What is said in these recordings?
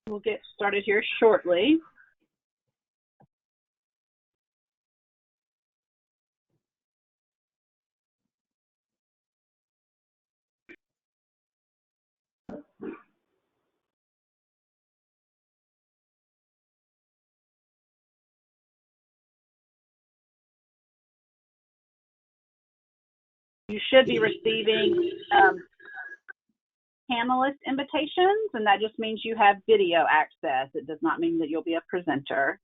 We'll get started here shortly. You should be receiving panelist invitations, and that just means you have video access. It does not mean that you'll be a presenter.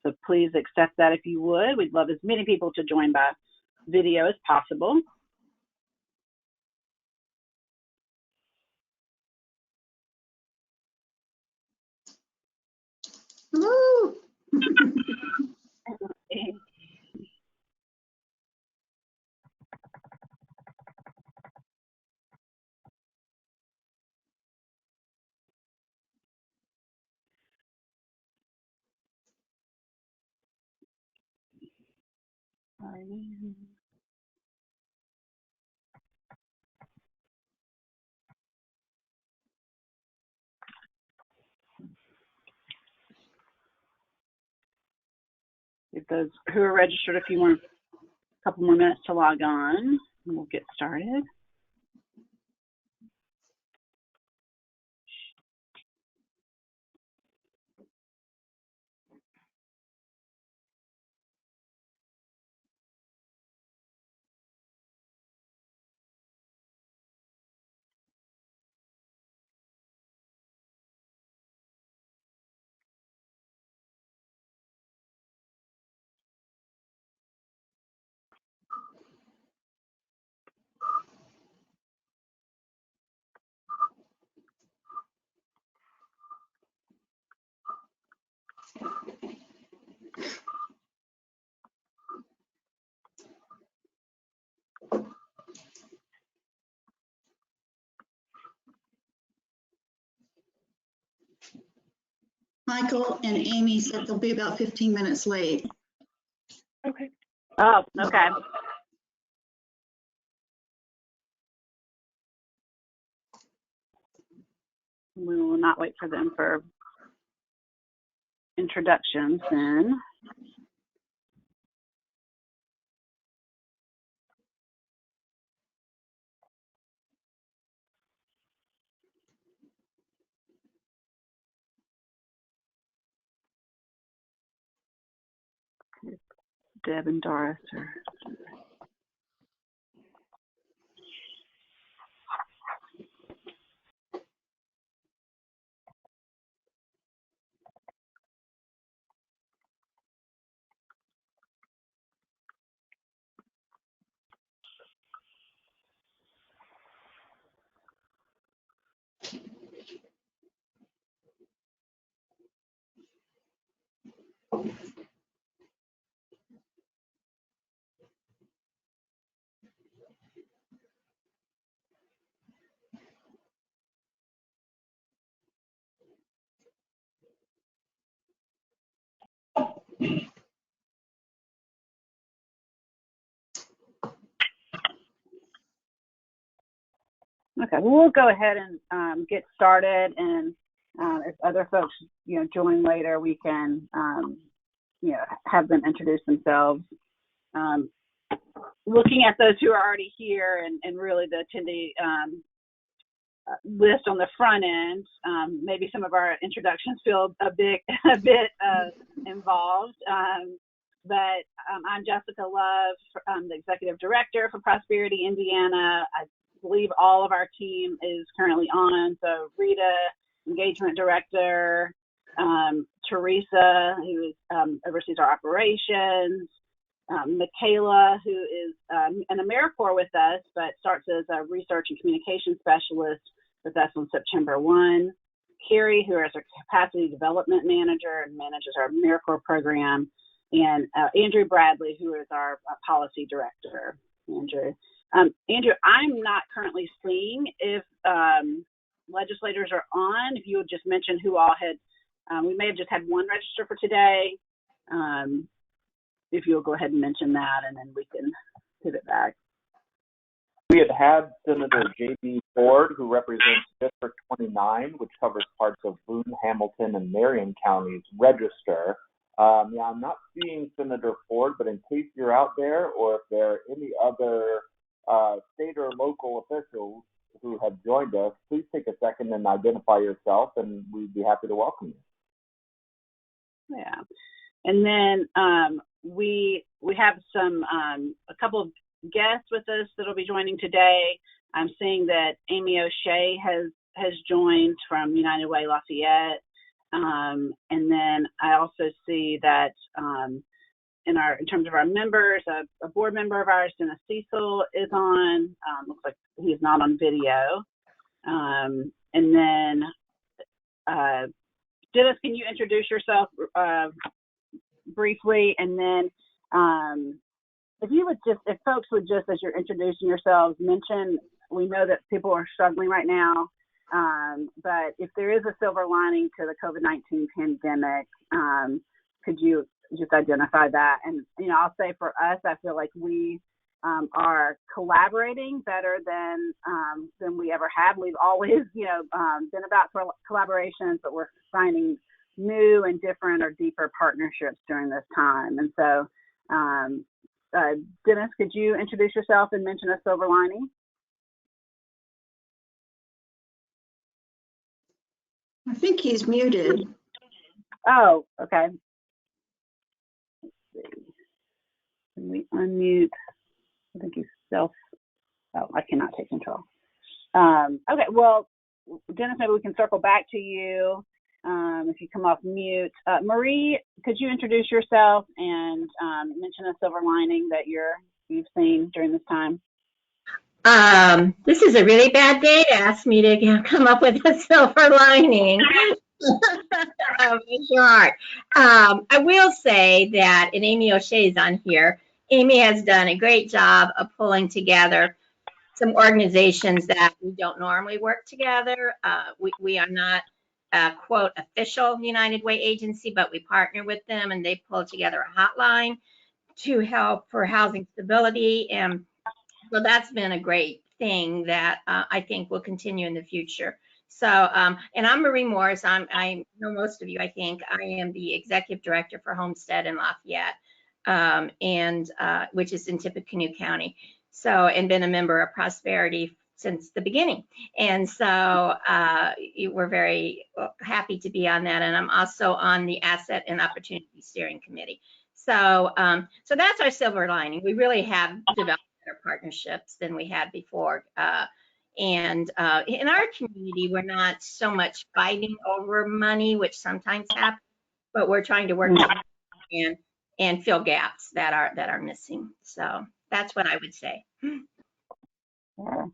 So please accept that if you would. We'd love as many people to join by video as possible. Hello. Give those who are registered a couple more minutes to log on, and we'll get started. Michael and Amy said they'll be about 15 minutes late. Okay. Oh, okay. We will not wait for them for introductions then. Deb and Doris are. Okay, well, we'll go ahead and get started, and if other folks, join later, we can, have them introduce themselves. Looking at those who are already here and really the attendee list on the front end, maybe some of our introductions feel a bit involved. But I'm Jessica Love. I'm the Executive Director for Prosperity Indiana. I believe all of our team is currently on. So Rita, Engagement Director, Teresa, who is, oversees our operations, Michaela, who is an AmeriCorps with us, but starts as a Research and Communication Specialist with us on September 1. Carrie, who is our Capacity Development Manager and manages our AmeriCorps program, and Andrew Bradley, who is our Policy Director. Andrew, I'm not currently seeing if legislators are on. If you would just mention who all had, we may have just had one register for today. If you'll go ahead and mention that, and then we can pivot back. We had Senator J.B. Ford, who represents District 29, which covers parts of Boone, Hamilton, and Marion counties, register. Yeah, I'm not seeing Senator Ford, but in case you're out there, or if there are any other state or local officials who have joined us, please take a second and identify yourself, and we'd be happy to welcome you. Yeah, and then we have a couple of guests with us that'll be joining today. I'm seeing that Amy O'Shea has joined from United Way Lafayette, and then I also see that in terms of our members, a board member of ours, Dennis Cecil, is on. Looks like he's not on video. And then Dennis, can you introduce yourself briefly, and then if folks would just, as you're introducing yourselves, mention, we know that people are struggling right now, but if there is a silver lining to the COVID-19 pandemic, could you just identify that? And, I'll say for us, I feel like we are collaborating better than we ever have. We've always, been about collaborations, but we're finding new and different or deeper partnerships during this time. And so, Dennis, could you introduce yourself and mention a silver lining? I think he's muted. Oh, okay. Let's see. Can we unmute? I think he's I cannot take control. Okay, well, Dennis, maybe we can circle back to you if you come off mute. Marie, could you introduce yourself and mention a silver lining that you've seen during this time? This is a really bad day to ask me to come up with a silver lining. Sure. I will say that, and Amy O'Shea is on here, Amy has done a great job of pulling together some organizations that we don't normally work together. We are not a, quote, official United Way agency, but we partner with them, and they pull together a hotline to help for housing stability. And so that's been a great thing that I think will continue in the future. So, and I'm Marie Morris. I know most of you, I think. I am the executive director for Homestead in Lafayette, which is in Tippecanoe County. So, and been a member of Prosperity since the beginning. And so we're very happy to be on that. And I'm also on the Asset and Opportunity Steering Committee. So, so that's our silver lining. We really have developed better partnerships than we had before. And in our community, we're not so much fighting over money, which sometimes happens, but we're trying to work and fill gaps that are missing. So that's what I would say. Yeah.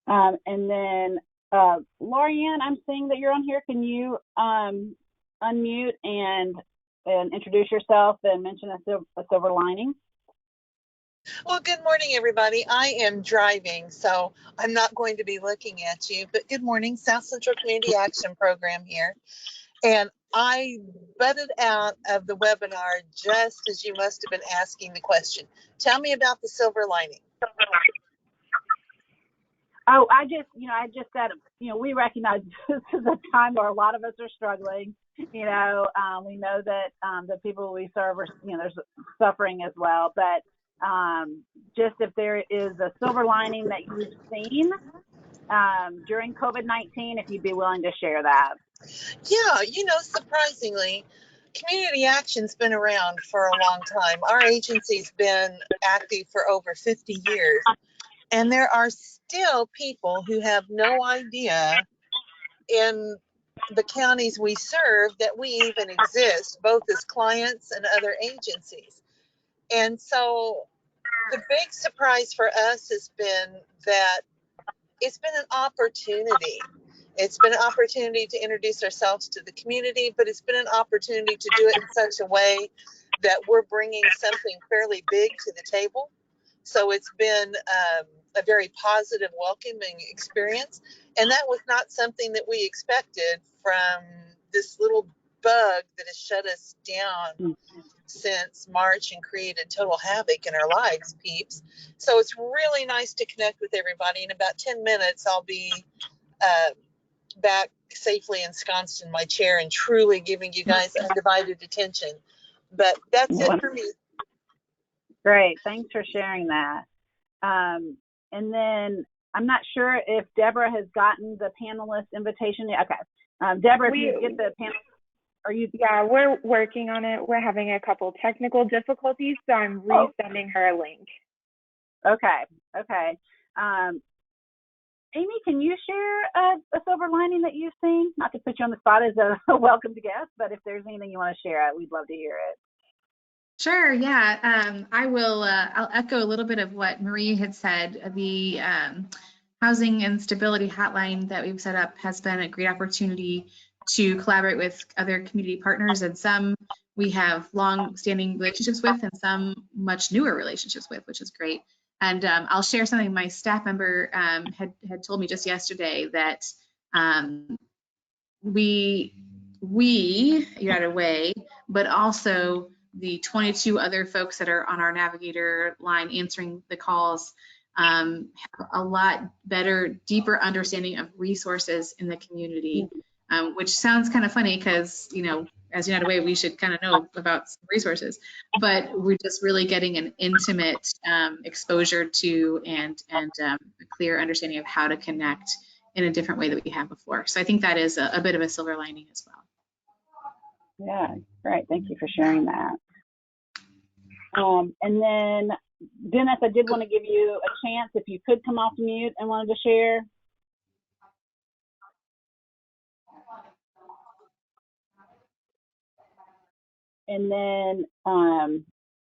And then Lorianne, I'm seeing that you're on here. Can you unmute and introduce yourself and mention a silver lining? Well, good morning, everybody. I am driving, so I'm not going to be looking at you, but good morning, South Central Community Action Program here. And I butted out of the webinar just as you must have been asking the question. Tell me about the silver lining. Oh, I just said, we recognize this is a time where a lot of us are struggling. We know that the people we serve are, there's suffering as well. But just if there is a silver lining that you've seen during COVID-19, if you'd be willing to share that. Yeah, surprisingly, community action's been around for a long time. Our agency's been active for over 50 years. And there are still people who have no idea in the counties we serve that we even exist, both as clients and other agencies. And so the big surprise for us has been that it's been an opportunity. It's been an opportunity to introduce ourselves to the community, but it's been an opportunity to do it in such a way that we're bringing something fairly big to the table. So it's been a very positive, welcoming experience. And that was not something that we expected from this little bug that has shut us down since March and created total havoc in our lives, peeps. So it's really nice to connect with everybody. In about 10 minutes, I'll be back safely ensconced in my chair and truly giving you guys undivided attention. But that's it for me. Great. Thanks for sharing that. And then I'm not sure if Deborah has gotten the panelist invitation yet. Okay. Deborah, if you get the panel, are you? Yeah, we're working on it. We're having a couple technical difficulties, so I'm resending her a link. Okay. Okay. Amy, can you share a silver lining that you've seen? Not to put you on the spot as a welcome guest, but if there's anything you want to share, we'd love to hear it. Sure, yeah. I will, I'll echo a little bit of what Marie had said. The Housing and Stability Hotline that we've set up has been a great opportunity to collaborate with other community partners, and some we have long-standing relationships with and some much newer relationships with, which is great. And I'll share something my staff member had told me just yesterday, that we United Way, but also the 22 other folks that are on our navigator line answering the calls, have a lot better, deeper understanding of resources in the community, which sounds kind of funny because, you know, as United Way, we should kind of know about some resources, but we're just really getting an intimate exposure to and a clear understanding of how to connect in a different way that we have before. So I think that is a bit of a silver lining as well. Yeah, great. Thank you for sharing that. And then, Dennis, I did want to give you a chance if you could come off mute and wanted to share. And then,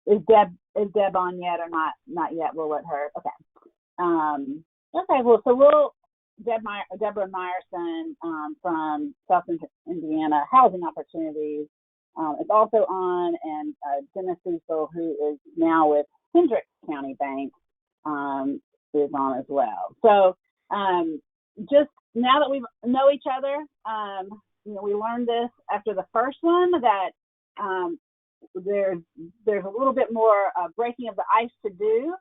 is Deb on yet or not? Not yet. We'll let her. Okay. Okay. Well, so Deborah Meyerson from South Indiana Housing Opportunities is also on, and Dennis Cecil, who is now with Hendricks County Bank, is on as well. So just now that we know each other, you know, we learned this after the first one that there's a little bit more breaking of the ice to do.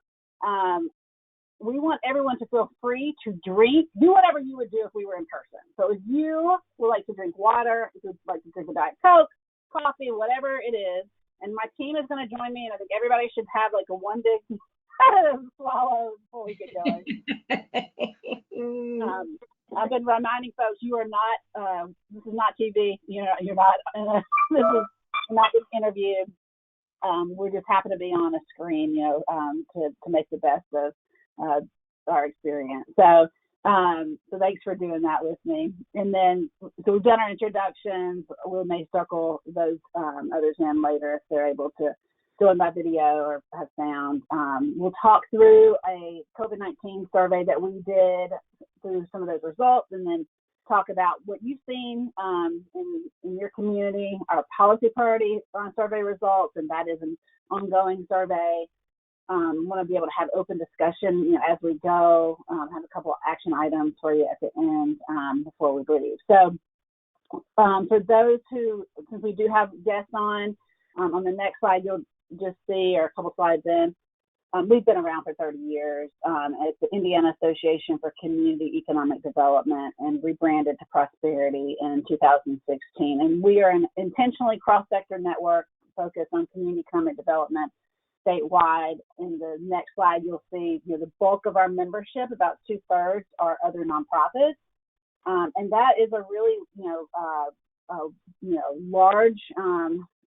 We want everyone to feel free to do whatever you would do if we were in person. So if you would like to drink water, if you'd like to drink a Diet Coke, coffee, whatever it is, and my team is going to join me, and I think everybody should have like a one big swallow before we get going. I've been reminding folks, you are not, this is not TV, you're not, this is not being interviewed. We just happen to be on a screen, you know, to make the best of our experience. So thanks for doing that with me. And then, so we've done our introductions. We may circle those others in later if they're able to go in by video or have sound. We'll talk through a COVID-19 survey that we did, through some of those results, and then talk about what you've seen in your community, our policy priority survey results, and that is an ongoing survey. Want to be able to have open discussion, you know, as we go. Have a couple of action items for you at the end before we leave. So for those who, since we do have guests on the next slide, you'll just see, or a couple slides in, we've been around for 30 years. It's the Indiana Association for Community Economic Development, and rebranded to Prosperity in 2016. And we are an intentionally cross-sector network focused on community economic development statewide. In the next slide, you'll see, you know, the bulk of our membership, about 2/3, are other nonprofits, and that is a really, large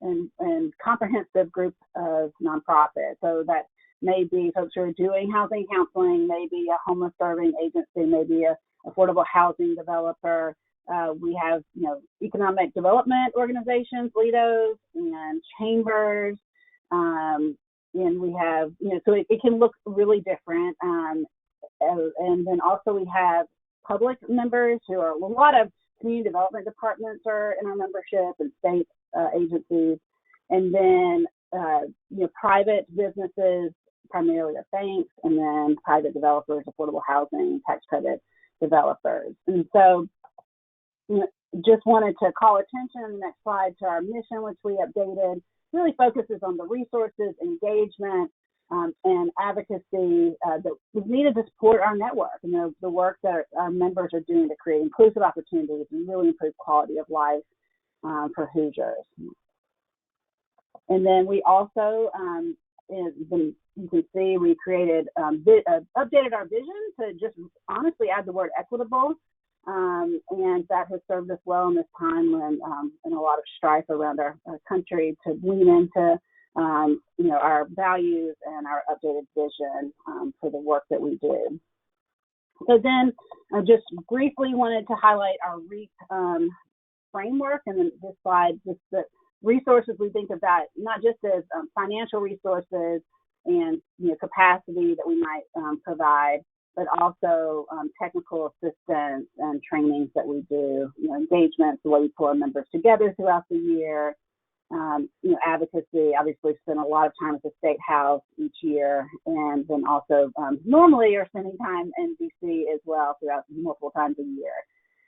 and comprehensive group of nonprofits. So that may be folks who are doing housing counseling, maybe a homeless serving agency, maybe a affordable housing developer. We have, you know, economic development organizations, LEDOs, and chambers. And we have, you know, so it can look really different. And then also we have public members who are, a lot of community development departments are in our membership, and state agencies. And then, private businesses, primarily are banks, and then private developers, affordable housing, tax credit developers. And so, just wanted to call attention on the next slide to our mission, which we updated really focuses on the resources, engagement, and advocacy that is needed to support our network and the work that our members are doing to create inclusive opportunities and really improve quality of life for Hoosiers. And then we also, you can see we created, updated our vision to just honestly add the word equitable. And that has served us well in this time when in a lot of strife around our country to lean into our values and our updated vision for the work that we do. So then I just briefly wanted to highlight our REAP framework, and then this slide, just the resources we think of that not just as financial resources and capacity that we might provide, but also technical assistance and trainings that we do, engagements, the way we pull our members together throughout the year, advocacy. Obviously, spend a lot of time at the State House each year, and then also normally are spending time in DC as well throughout multiple times a year.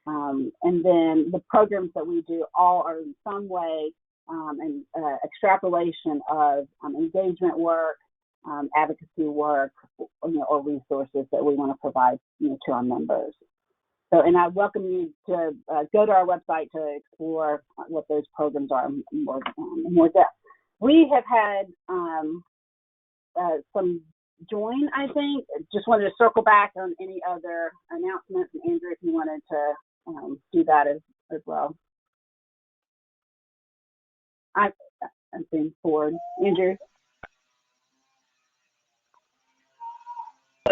And then the programs that we do all are in some way an extrapolation of engagement work, advocacy work, or resources that we want to provide to our members. So, and I welcome you to go to our website to explore what those programs are in more depth. We have had some join, I think. Just wanted to circle back on any other announcements, and Andrew, if you wanted to do that as well. I'm seeing forward. Andrew?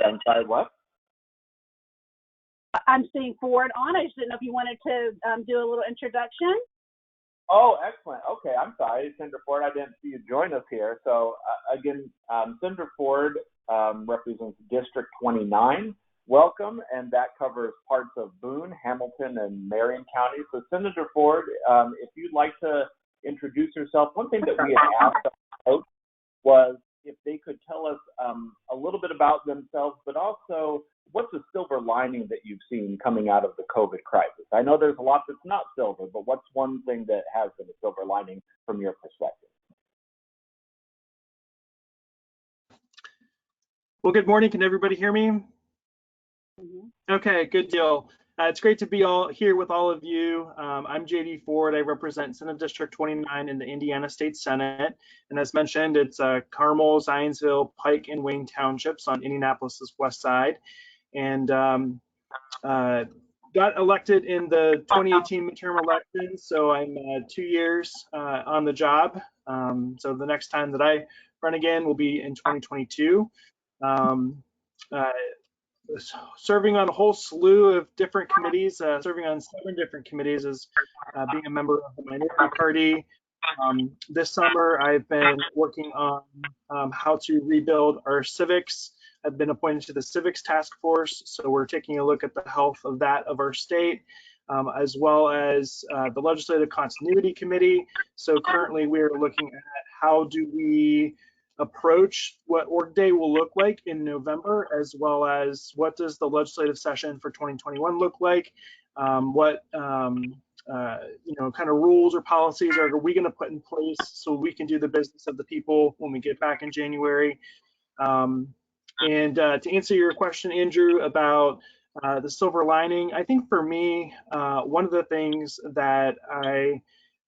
I'm sorry, what? I'm seeing forward on. I just didn't know if you wanted to do a little introduction. Oh, excellent. Okay, I'm sorry, Senator Ford. I didn't see you join us here. So again, Senator Ford represents District 29. Welcome, and that covers parts of Boone, Hamilton, and Marion counties. So Senator Ford, if you'd like to introduce yourself, one thing that we had asked about was if they could tell us a little bit about themselves, but also what's the silver lining that you've seen coming out of the COVID crisis? I know there's a lot that's not silver, but what's one thing that has been a silver lining from your perspective? Well, good morning. Can everybody hear me? Mm-hmm. Okay, good deal. It's great to be here with all of you. I'm JD Ford. I represent Senate District 29 in the Indiana State Senate. And as mentioned, it's Carmel, Zionsville, Pike, and Wayne townships on Indianapolis's west side. And got elected in the 2018 midterm elections. So I'm 2 years on the job. So the next time that I run again will be in 2022. Serving on a whole slew of different committees, serving on 7 different committees as being a member of the Minority Party. This summer, I've been working on how to rebuild our civics. I've been appointed to the Civics Task Force, so we're taking a look at the health of that of our state, as well as the Legislative Continuity Committee. So currently, we're looking at how do we approach what org day will look like in November, as well as what does the legislative session for 2021 look like? What kind of rules or policies are we going to put in place so we can do the business of the people when we get back in January? And to answer your question, Andrew, about the silver lining, I think for me, one of the things that I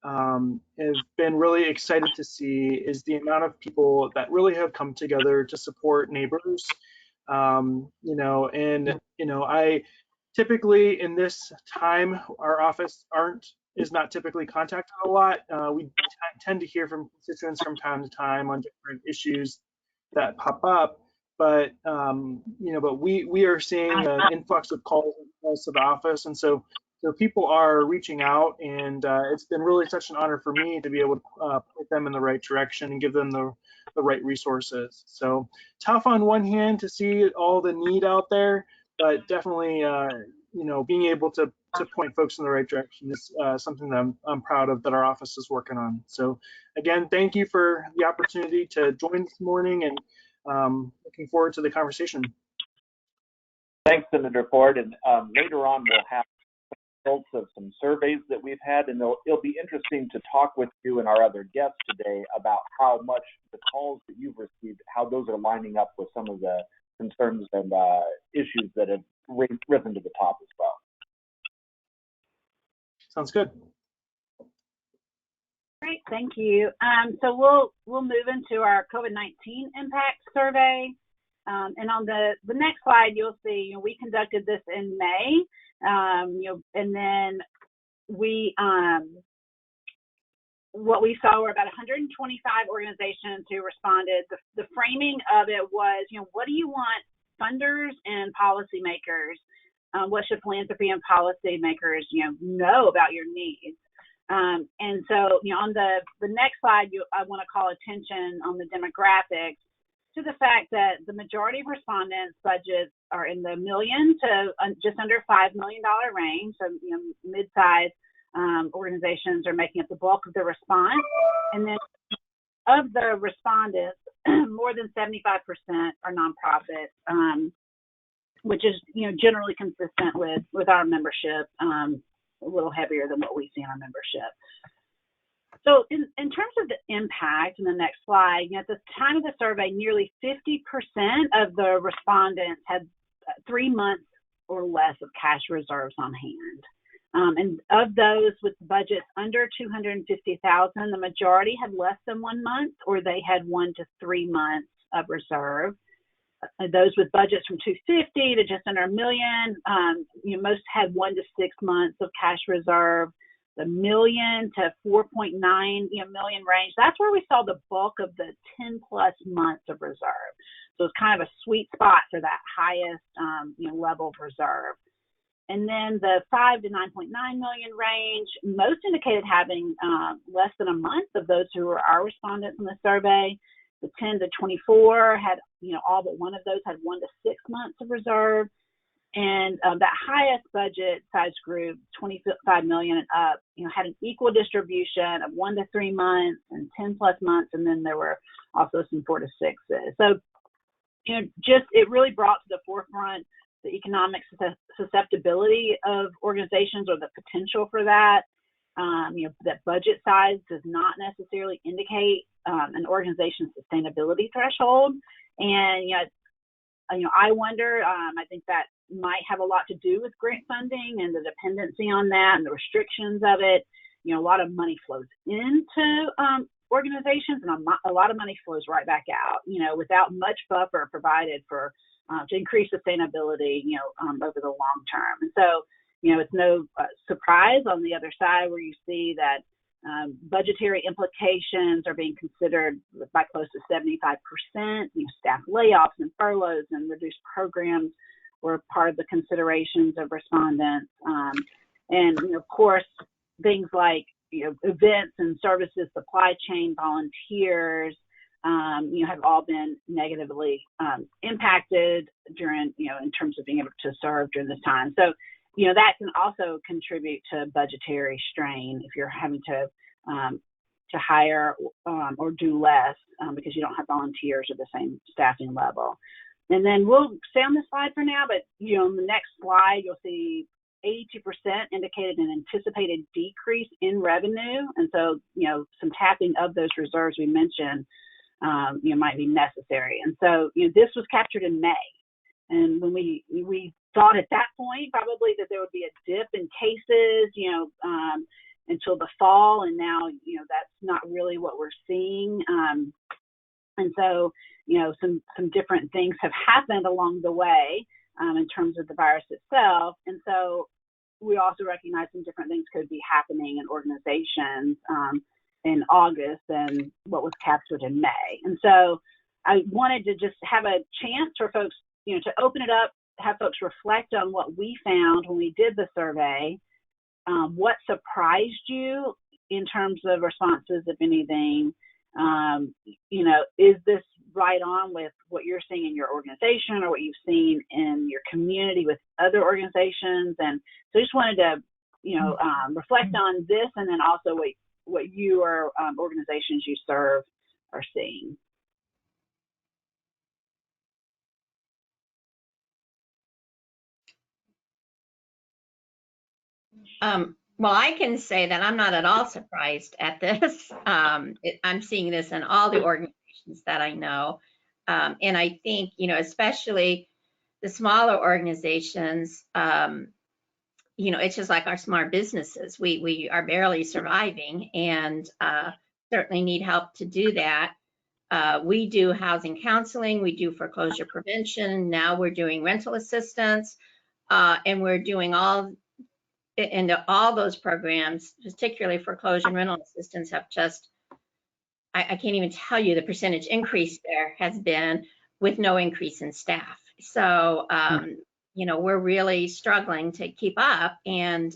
have been really excited to see is the amount of people that really have come together to support neighbors. I typically in this time, our office is not typically contacted a lot. We tend to hear from constituents from time to time on different issues that pop up, but we are seeing an influx of calls to the office, and so people are reaching out, and it's been really such an honor for me to be able to point them in the right direction and give them the right resources. So tough on one hand to see all the need out there, but definitely, being able to point folks in the right direction is something that I'm proud of that our office is working on. So again, thank you for the opportunity to join this morning, and looking forward to the conversation. Thanks, Senator Ford. And later on, we'll have results of some surveys that we've had, and it'll be interesting to talk with you and our other guests today about how much the calls that you've received, how those are lining up with some of the concerns and issues that have risen to the top as well. Sounds good. Great, thank you. So we'll move into our COVID-19 impact survey. And on the next slide, you'll see, we conducted this in May, and then what we saw were about 125 organizations who responded. The framing of it was, what do you want funders and policymakers, what should philanthropy and policymakers, know about your needs? And so, on the next slide, I want to call attention on the demographics to the fact that the majority of respondents' budgets are in the million to just under $5 million range. So, mid-sized organizations are making up the bulk of the response. And then of the respondents, more than 75% are nonprofits, which is, generally consistent with our membership, a little heavier than what we see in our membership. So in terms of the impact, in the next slide, at the time of the survey, nearly 50% of the respondents had 3 months or less of cash reserves on hand. And of those with budgets under $250,000, the majority had less than 1 month, or they had 1 to 3 months of reserve. Those with budgets from $250,000 to just under $1 million, most had 1 to 6 months of cash reserve. The $1 million to 4.9 million range, that's where we saw the bulk of the 10+ months of reserve. So it's kind of a sweet spot for that highest level of reserve. And then the 5 to 9.9 million range, most indicated having less than a month of those who were our respondents in the survey. The 10 to 24 had, all but one of those had 1 to 6 months of reserve. And that highest budget size group, 25 million and up, had an equal distribution of 1 to 3 months and 10+ months. And then there were also some 4 to 6s. So, it really brought to the forefront the economic susceptibility of organizations, or the potential for that. That budget size does not necessarily indicate an organization's sustainability threshold. And, I wonder, I think that might have a lot to do with grant funding and the dependency on that and the restrictions of it. A lot of money flows into organizations, and a lot of money flows right back out, without much buffer provided for to increase sustainability, over the long term. And so, it's no surprise on the other side where you see that budgetary implications are being considered by close to 75%. Staff layoffs and furloughs and reduced programs were part of the considerations of respondents. And, of course, things like, events and services, supply chain, volunteers, have all been negatively impacted during, in terms of being able to serve during this time. So, that can also contribute to budgetary strain if you're having to hire or do less because you don't have volunteers at the same staffing level. And then we'll stay on this slide for now, but on the next slide, you'll see 82% indicated an anticipated decrease in revenue. And so, some tapping of those reserves we mentioned, might be necessary. And so, this was captured in May. And when we thought at that point probably that there would be a dip in cases, until the fall, and now, that's not really what we're seeing. And so, some different things have happened along the way in terms of the virus itself. And so we also recognize some different things could be happening in organizations in August than what was captured in May. And so I wanted to just have a chance for folks, to open it up, have folks reflect on what we found when we did the survey. What surprised you in terms of responses, if anything? Is this right on with what you're seeing in your organization or what you've seen in your community with other organizations? And so I just wanted to, reflect on this, and then also what your organizations you serve are seeing. Well, I can say that I'm not at all surprised at this. I'm seeing this in all the organizations that I know. And I think, especially the smaller organizations, it's just like our small businesses. We are barely surviving and certainly need help to do that. We do housing counseling, we do foreclosure prevention. Now we're doing rental assistance, and we're doing all those programs, particularly foreclosure and rental assistance, have just, I can't even tell you the percentage increase there has been with no increase in staff. So, we're really struggling to keep up, and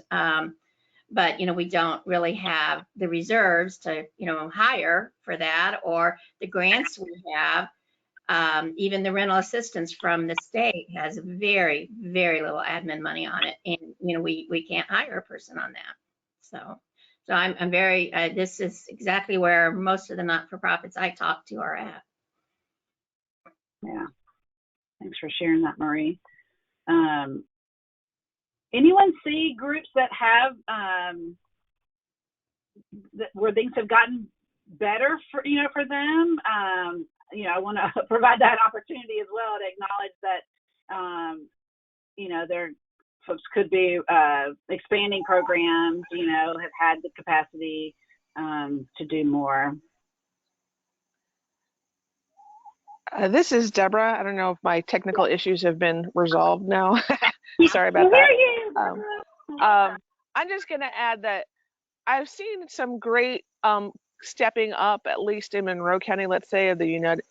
but we don't really have the reserves to hire for that, or the grants we have. Even the rental assistance from the state has very, very little admin money on it, and we can't hire a person on that. So I'm very. This is exactly where most of the not-for-profits I talk to are at. Yeah, thanks for sharing that, Marie. Anyone see groups that have where things have gotten better for them? I want to provide that opportunity as well to acknowledge that their folks could be expanding programs, have had the capacity to do more. This is Deborah. I don't know if my technical issues have been resolved now. Sorry about Well, that. here you I'm just going to add that I've seen some great stepping up, at least in Monroe County, let's say, of the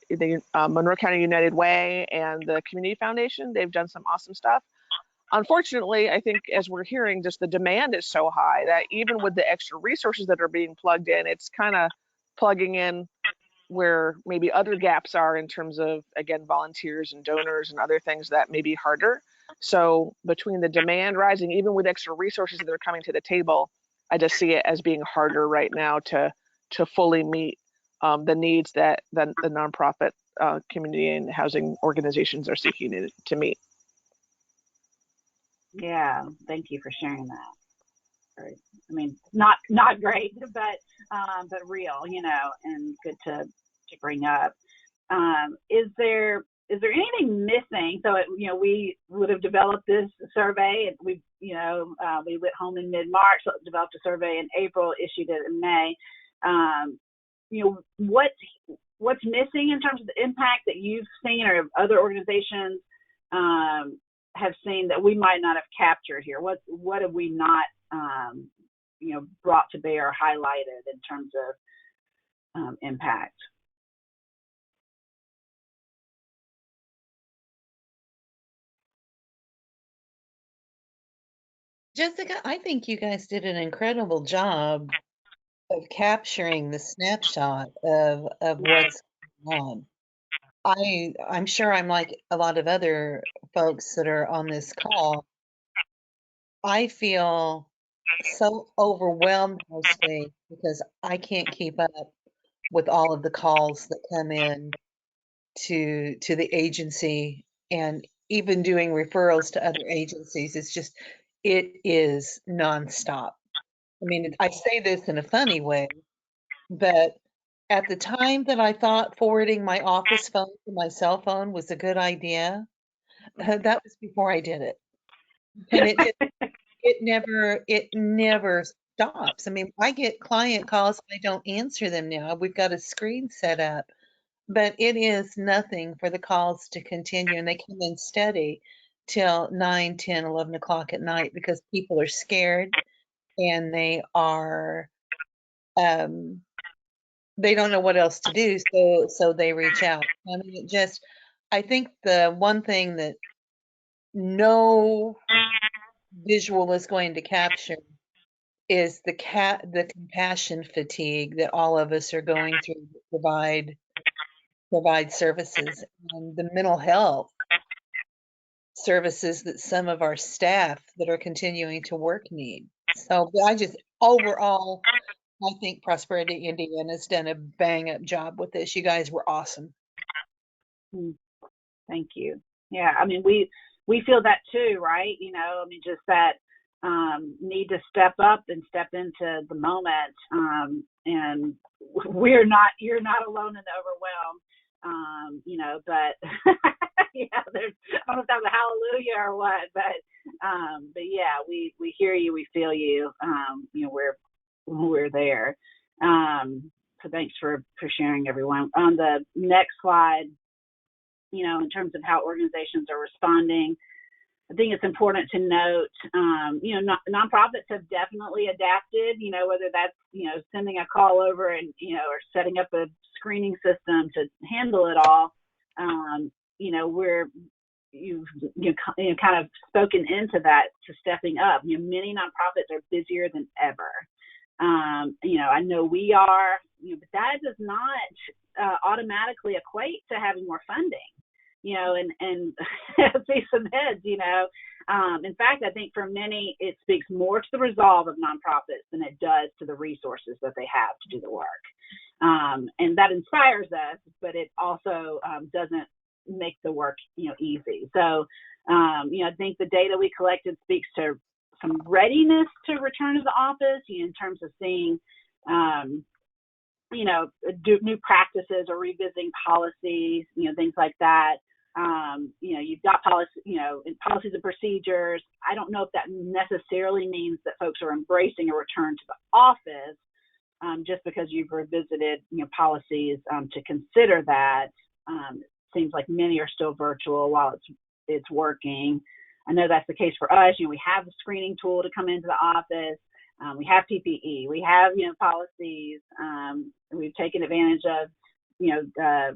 Monroe County United Way and the Community Foundation. They've done some awesome stuff. Unfortunately, I think as we're hearing, just the demand is so high that even with the extra resources that are being plugged in, it's kind of plugging in where maybe other gaps are in terms of, again, volunteers and donors and other things that may be harder. So between the demand rising, even with extra resources that are coming to the table, I just see it as being harder right now to fully meet the needs that the nonprofit community and housing organizations are seeking to meet. Yeah, thank you for sharing that. I mean, not great, but real, and good to bring up. Is there anything missing? So we would have developed this survey, and we went home in mid-March, so developed a survey in April, issued it in May. What's missing in terms of the impact that you've seen, or other organizations have seen that we might not have captured here? What have we not brought to bear, highlighted in terms of impact? Jessica, I think you guys did an incredible job of capturing the snapshot of what's going on. I'm sure I'm like a lot of other folks that are on this call. I feel so overwhelmed mostly because I can't keep up with all of the calls that come in to the agency, and even doing referrals to other agencies. It is nonstop. I mean, I say this in a funny way, but at the time that I thought forwarding my office phone to my cell phone was a good idea, that was before I did it. And it never stops. I mean, I get client calls, I don't answer them now. We've got a screen set up, but it is nothing for the calls to continue, and they come in steady till 9, 10, 11 o'clock at night because people are scared, and they are they don't know what else to do, so they reach out. I mean, I think the one thing that no visual is going to capture is the compassion fatigue that all of us are going through to provide services, and the mental health services that some of our staff that are continuing to work need. So overall, I think Prosperity Indiana's done a bang-up job with this. You guys were awesome. Thank you. Yeah, I mean, we feel that too, right? I mean, just that need to step up and step into the moment. And you're not alone in the overwhelm, you know, but yeah, I don't know if that was a hallelujah or what, but yeah, we hear you, we feel you, you know, we're there. So thanks for sharing, everyone. On the next slide, you know, in terms of how organizations are responding, I think it's important to note, you know, nonprofits have definitely adapted, you know, whether that's, you know, sending a call over and, you know, or setting up a screening system to handle it all. You know, you've kind of spoken into that, to stepping up. You know, many nonprofits are busier than ever. You know, I know we are, you know, but that does not automatically equate to having more funding. You know, and see some heads, you know. In fact, I think for many, it speaks more to the resolve of nonprofits than it does to the resources that they have to do the work. And that inspires us, but it also doesn't make the work, you know, easy. So, you know, I think the data we collected speaks to some readiness to return to the office, you know, in terms of seeing, you know, new practices or revisiting policies, you know, things like that. You know, you've got policies and procedures. I don't know if that necessarily means that folks are embracing a return to the office, just because you've revisited, you know, policies to consider that. It seems like many are still virtual while it's working. I know that's the case for us. You know, we have the screening tool to come into the office. We have PPE. We have, you know, policies. We've taken advantage of, you know,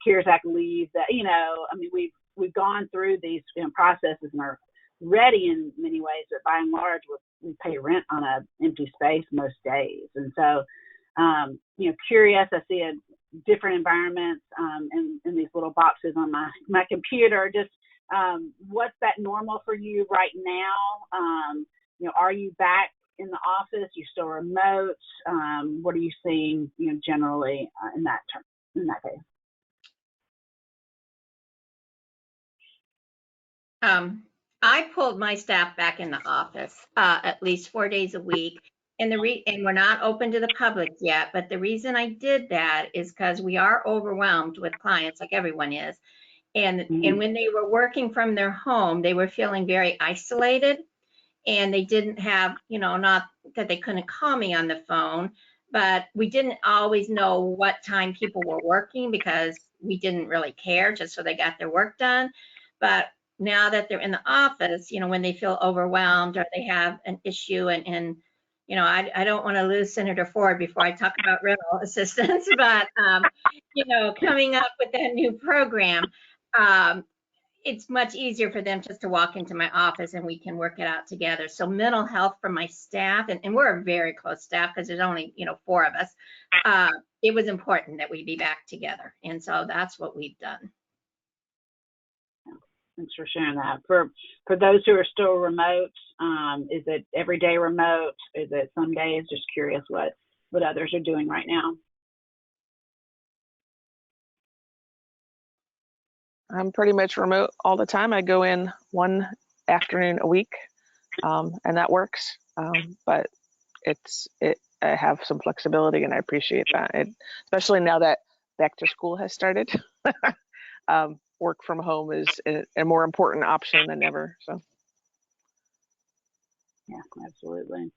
CARES Act leave. That, you know, I mean, we've gone through these, you know, processes and are ready in many ways, but by and large, we pay rent on an empty space most days. And so, you know, curious, I see a different environments in these little boxes on my computer. Just what's that normal for you right now? You know, are you back in the office? You still remote? What are you seeing, you know, generally in that case? I pulled my staff back in the office at least 4 days a week, and we're not open to the public yet. But the reason I did that is because we are overwhelmed with clients, like everyone is, and when they were working from their home, they were feeling very isolated, and they didn't have, you know, not that they couldn't call me on the phone, but we didn't always know what time people were working because we didn't really care, just so they got their work done. But now that they're in the office, you know, when they feel overwhelmed or they have an issue, and you know, I don't want to lose Senator Ford before I talk about rental assistance, but you know, coming up with that new program, it's much easier for them just to walk into my office and we can work it out together. So mental health for my staff, and we're a very close staff because there's only, you know, 4 of us. It was important that we be back together, and so that's what we've done. Thanks for sharing that. For those who are still remote, is it every day remote? Is it some days? Just curious what others are doing right now. I'm pretty much remote all the time. I go in one afternoon a week, and that works. But I have some flexibility, and I appreciate that. Especially now that back to school has started. Work from home is a more important option than ever. So. Yeah, absolutely.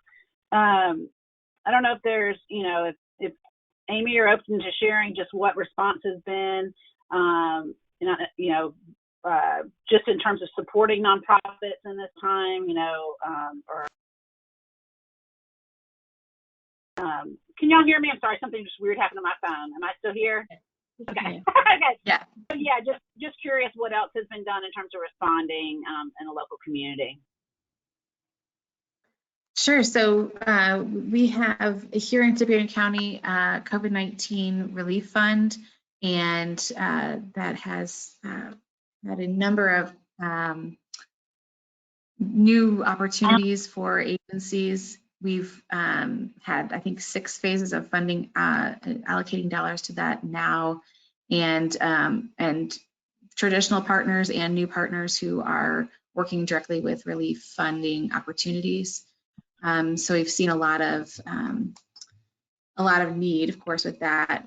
I don't know if there's, you know, if Amy, you're open to sharing just what response has been, you know, just in terms of supporting nonprofits in this time, you know, can y'all hear me? I'm sorry, something just weird happened to my phone. Am I still here? Okay. Okay. Yeah. So yeah, just curious what else has been done in terms of responding in the local community. Sure. So we have here in Superior County COVID-19 Relief Fund, and that has had a number of new opportunities for agencies. We've had, I think, 6 phases of funding, allocating dollars to that now, and traditional partners and new partners who are working directly with relief funding opportunities. So we've seen a lot of need, of course, with that.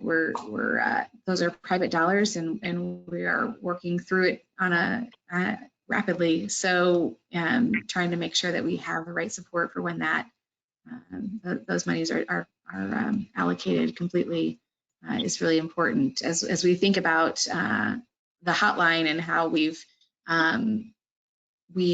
Those are private dollars, and we are working through it on rapidly. So trying to make sure that we have the right support for when that those monies are allocated completely is really important. As we think about the hotline and how we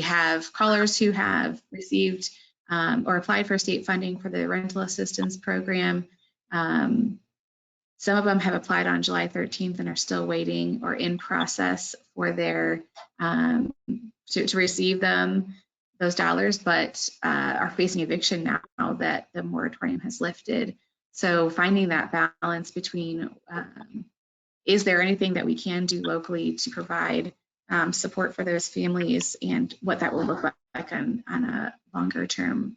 have callers who have received or applied for state funding for the rental assistance program. Some of them have applied on July 13th and are still waiting or in process for their to receive those dollars, but are facing eviction now that the moratorium has lifted. So finding that balance between is there anything that we can do locally to provide support for those families, and what that will look like on a longer term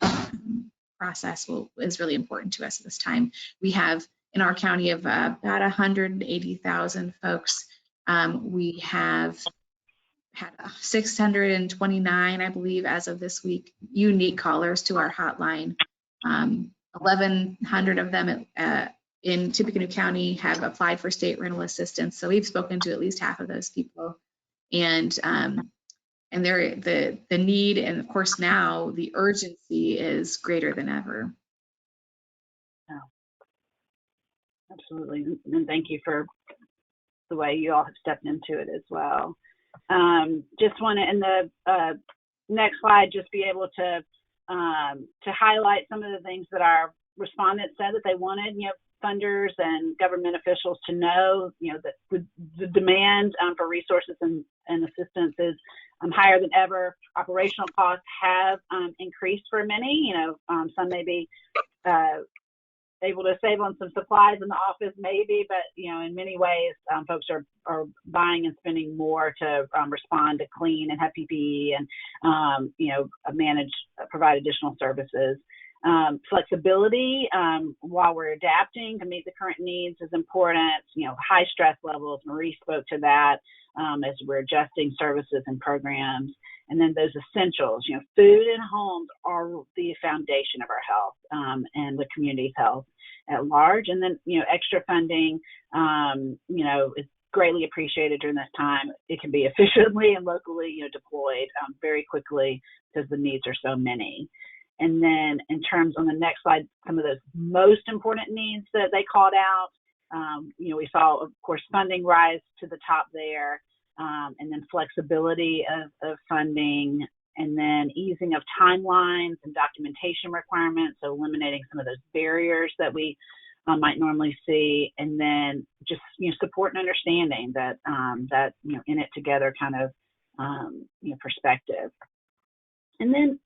process is really important to us at this time. We have in our county of about 180,000 folks. We have had 629, I believe, as of this week, unique callers to our hotline. 1,100 of them in Tippecanoe County have applied for state rental assistance. So we've spoken to at least half of those people, and the need, and of course now the urgency is greater than ever. Oh, absolutely, and thank you for the way you all have stepped into it as well. Just want to, in the next slide, just be able to highlight some of the things that our respondents said that they wanted, funders and government officials to know, that the demand for resources and assistance is higher than ever. Operational costs have increased for many. Some may be able to save on some supplies in the office, maybe, but in many ways, folks are buying and spending more to respond to clean and have PPE and provide additional services. Flexibility while we're adapting to meet the current needs is important. High stress levels, Marie spoke to that as we're adjusting services and programs. And then those essentials, food and homes are the foundation of our health and the community's health at large. And then, extra funding, is greatly appreciated during this time. It can be efficiently and locally, deployed very quickly because the needs are so many. And then in terms on the next slide, some of those most important needs that they called out, we saw, of course, funding rise to the top there, and then flexibility of funding, and then easing of timelines and documentation requirements, so eliminating some of those barriers that we might normally see, and then just support and understanding that in it together kind of perspective. And then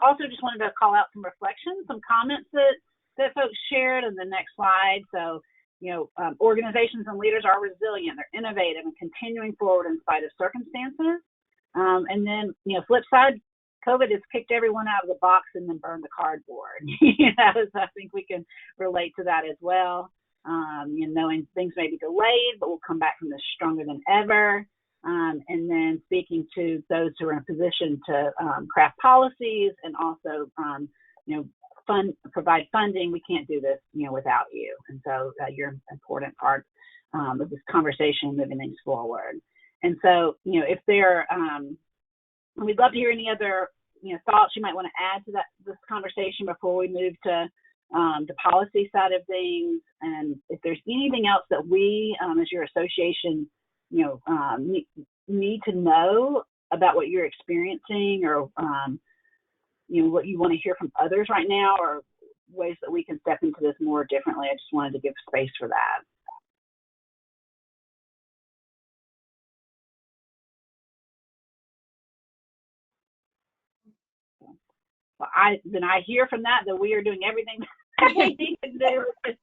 also just wanted to call out some reflections, some comments that folks shared in the next slide. So, organizations and leaders are resilient, they're innovative and continuing forward in spite of circumstances. And then, flip side, COVID has kicked everyone out of the box and then burned the cardboard. So I think we can relate to that as well. Knowing things may be delayed, but we'll come back from this stronger than ever. And then speaking to those who are in a position to craft policies and also, provide funding. We can't do this, without you. And so you're an important part of this conversation, moving things forward. And so, if there, we'd love to hear any other, thoughts you might want to add to this conversation before we move to the policy side of things. And if there's anything else that we, as your association, need to know about what you're experiencing, or what you want to hear from others right now, or ways that we can step into this more differently, I just wanted to give space for that. Well, I hear from that we are doing everything that we need to do is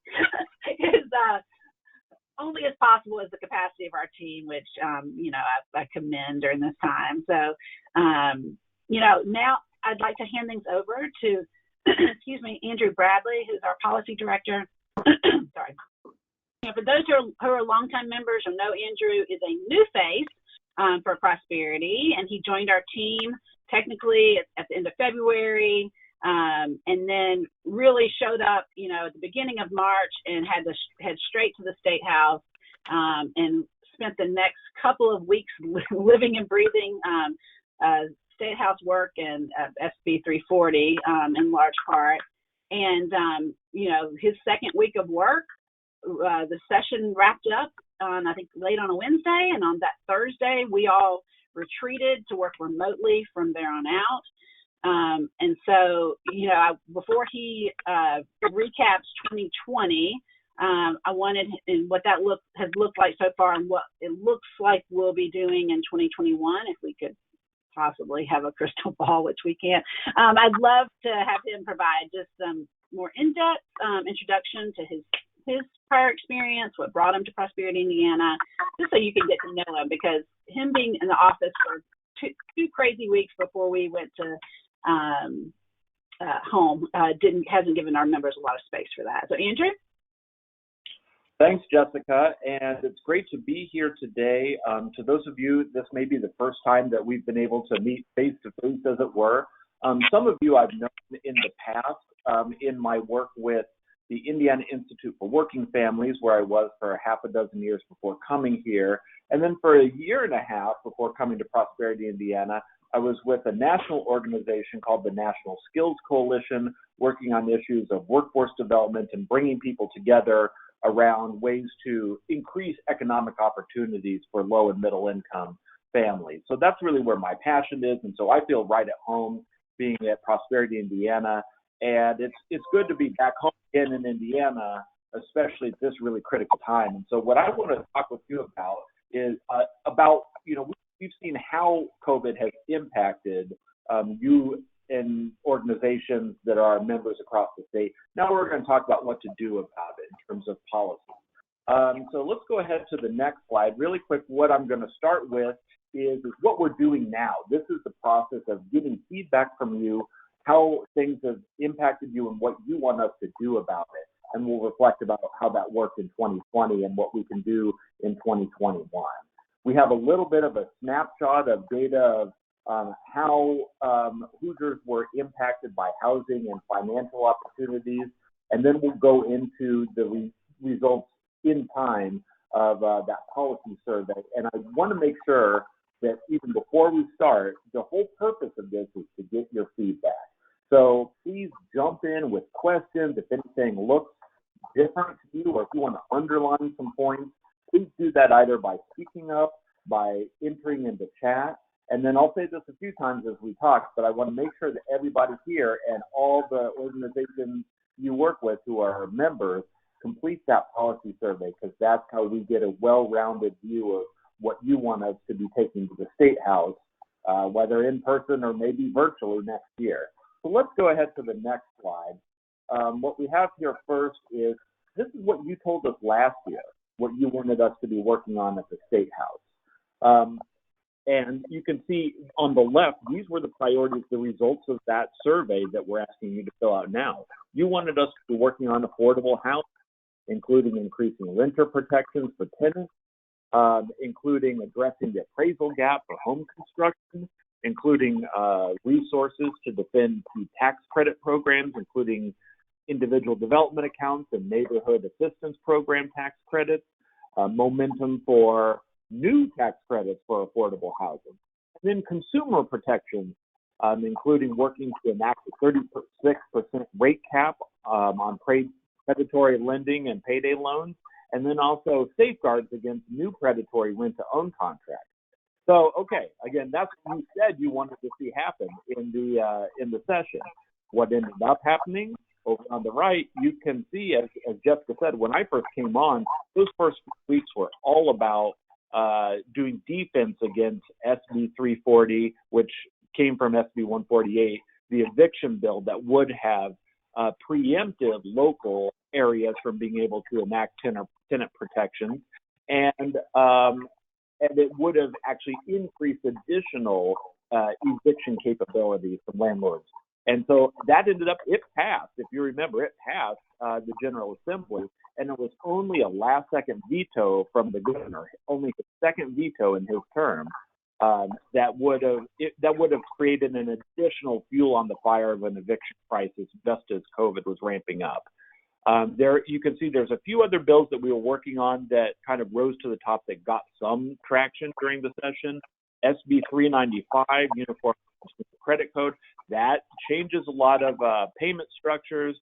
only as possible as the capacity of our team, which, I commend during this time. So, now I'd like to hand things over to, Andrew Bradley, who's our policy director. Sorry. For those who are longtime members or know Andrew is a new face for Prosperity, and he joined our team technically at the end of February, and then really showed up, at the beginning of March and head straight to the State House, and spent the next couple of weeks living and breathing State House work and SB 340 in large part. And, his second week of work, the session wrapped up on, I think, late on a Wednesday. And on that Thursday, we all retreated to work remotely from there on out. And so, before he recaps 2020, I wanted and what that has looked like so far and what it looks like we'll be doing in 2021, if we could possibly have a crystal ball, which we can't. I'd love to have him provide just some more in-depth introduction to his prior experience, what brought him to Prosperity Indiana, just so you can get to know him, because him being in the office for two crazy weeks before we went to home hasn't given our members a lot of space for that. So Andrew? Thanks, Jessica, and it's great to be here today. To those of you, this may be the first time that we've been able to meet face-to-face, as it were. Some of you I've known in the past in my work with the Indiana Institute for Working Families, where I was for half a dozen years before coming here. And then for a year and a half before coming to Prosperity Indiana, I was with a national organization called the National Skills Coalition, working on issues of workforce development and bringing people together around ways to increase economic opportunities for low and middle income families. So that's really where my passion is. And so I feel right at home being at Prosperity Indiana. And it's good to be back home again in Indiana, especially at this really critical time. And so what I want to talk with you about is we've seen how COVID has impacted you and organizations that are members across the state. Now we're going to talk about what to do about it in terms of policy. So let's go ahead to the next slide. Really quick, what I'm going to start with is what we're doing now. This is the process of getting feedback from you, how things have impacted you and what you want us to do about it. And we'll reflect about how that worked in 2020 and what we can do in 2021. We have a little bit of a snapshot of data of how Hoosiers were impacted by housing and financial opportunities, and then we'll go into the results in time of that policy survey. And I want to make sure that even before we start, the whole purpose of this is to get your feedback. So please jump in with questions. If anything looks different to you, or if you want to underline some points, please do that either by speaking up, by entering into chat. And then I'll say this a few times as we talk, but I want to make sure that everybody here and all the organizations you work with who are members complete that policy survey, because that's how we get a well-rounded view of what you want us to be taking to the State House, whether in person or maybe virtually next year. So let's go ahead to the next slide. What we have here first is, this is what you told us last year, what you wanted us to be working on at the State House. And you can see on the left, these were the priorities, the results of that survey that we're asking you to fill out now. You wanted us to be working on affordable housing, including increasing renter protections for tenants, including addressing the appraisal gap for home construction, including resources to defend key tax credit programs, including individual development accounts and neighborhood assistance program tax credits, momentum for new tax credits for affordable housing, and then consumer protections, including working to enact a 36% rate cap on predatory lending and payday loans, and then also safeguards against new predatory rent-to-own contracts. So, okay, again, that's what you said you wanted to see happen in the session. What ended up happening? Over on the right, you can see, as Jessica said, when I first came on, those first weeks were all about doing defense against SB 340, which came from SB 148, the eviction bill that would have preemptive local areas from being able to enact tenant protections, and it would have actually increased additional eviction capabilities from landlords. And so that ended up, it passed. If you remember, it passed the General Assembly, and it was only a last-second veto from the governor, only the second veto in his term, that would have created an additional fuel on the fire of an eviction crisis just as COVID was ramping up. There, you can see there's a few other bills that we were working on that kind of rose to the top that got some traction during the session. SB 395, Uniform Credit Code, that changes a lot of payment structures.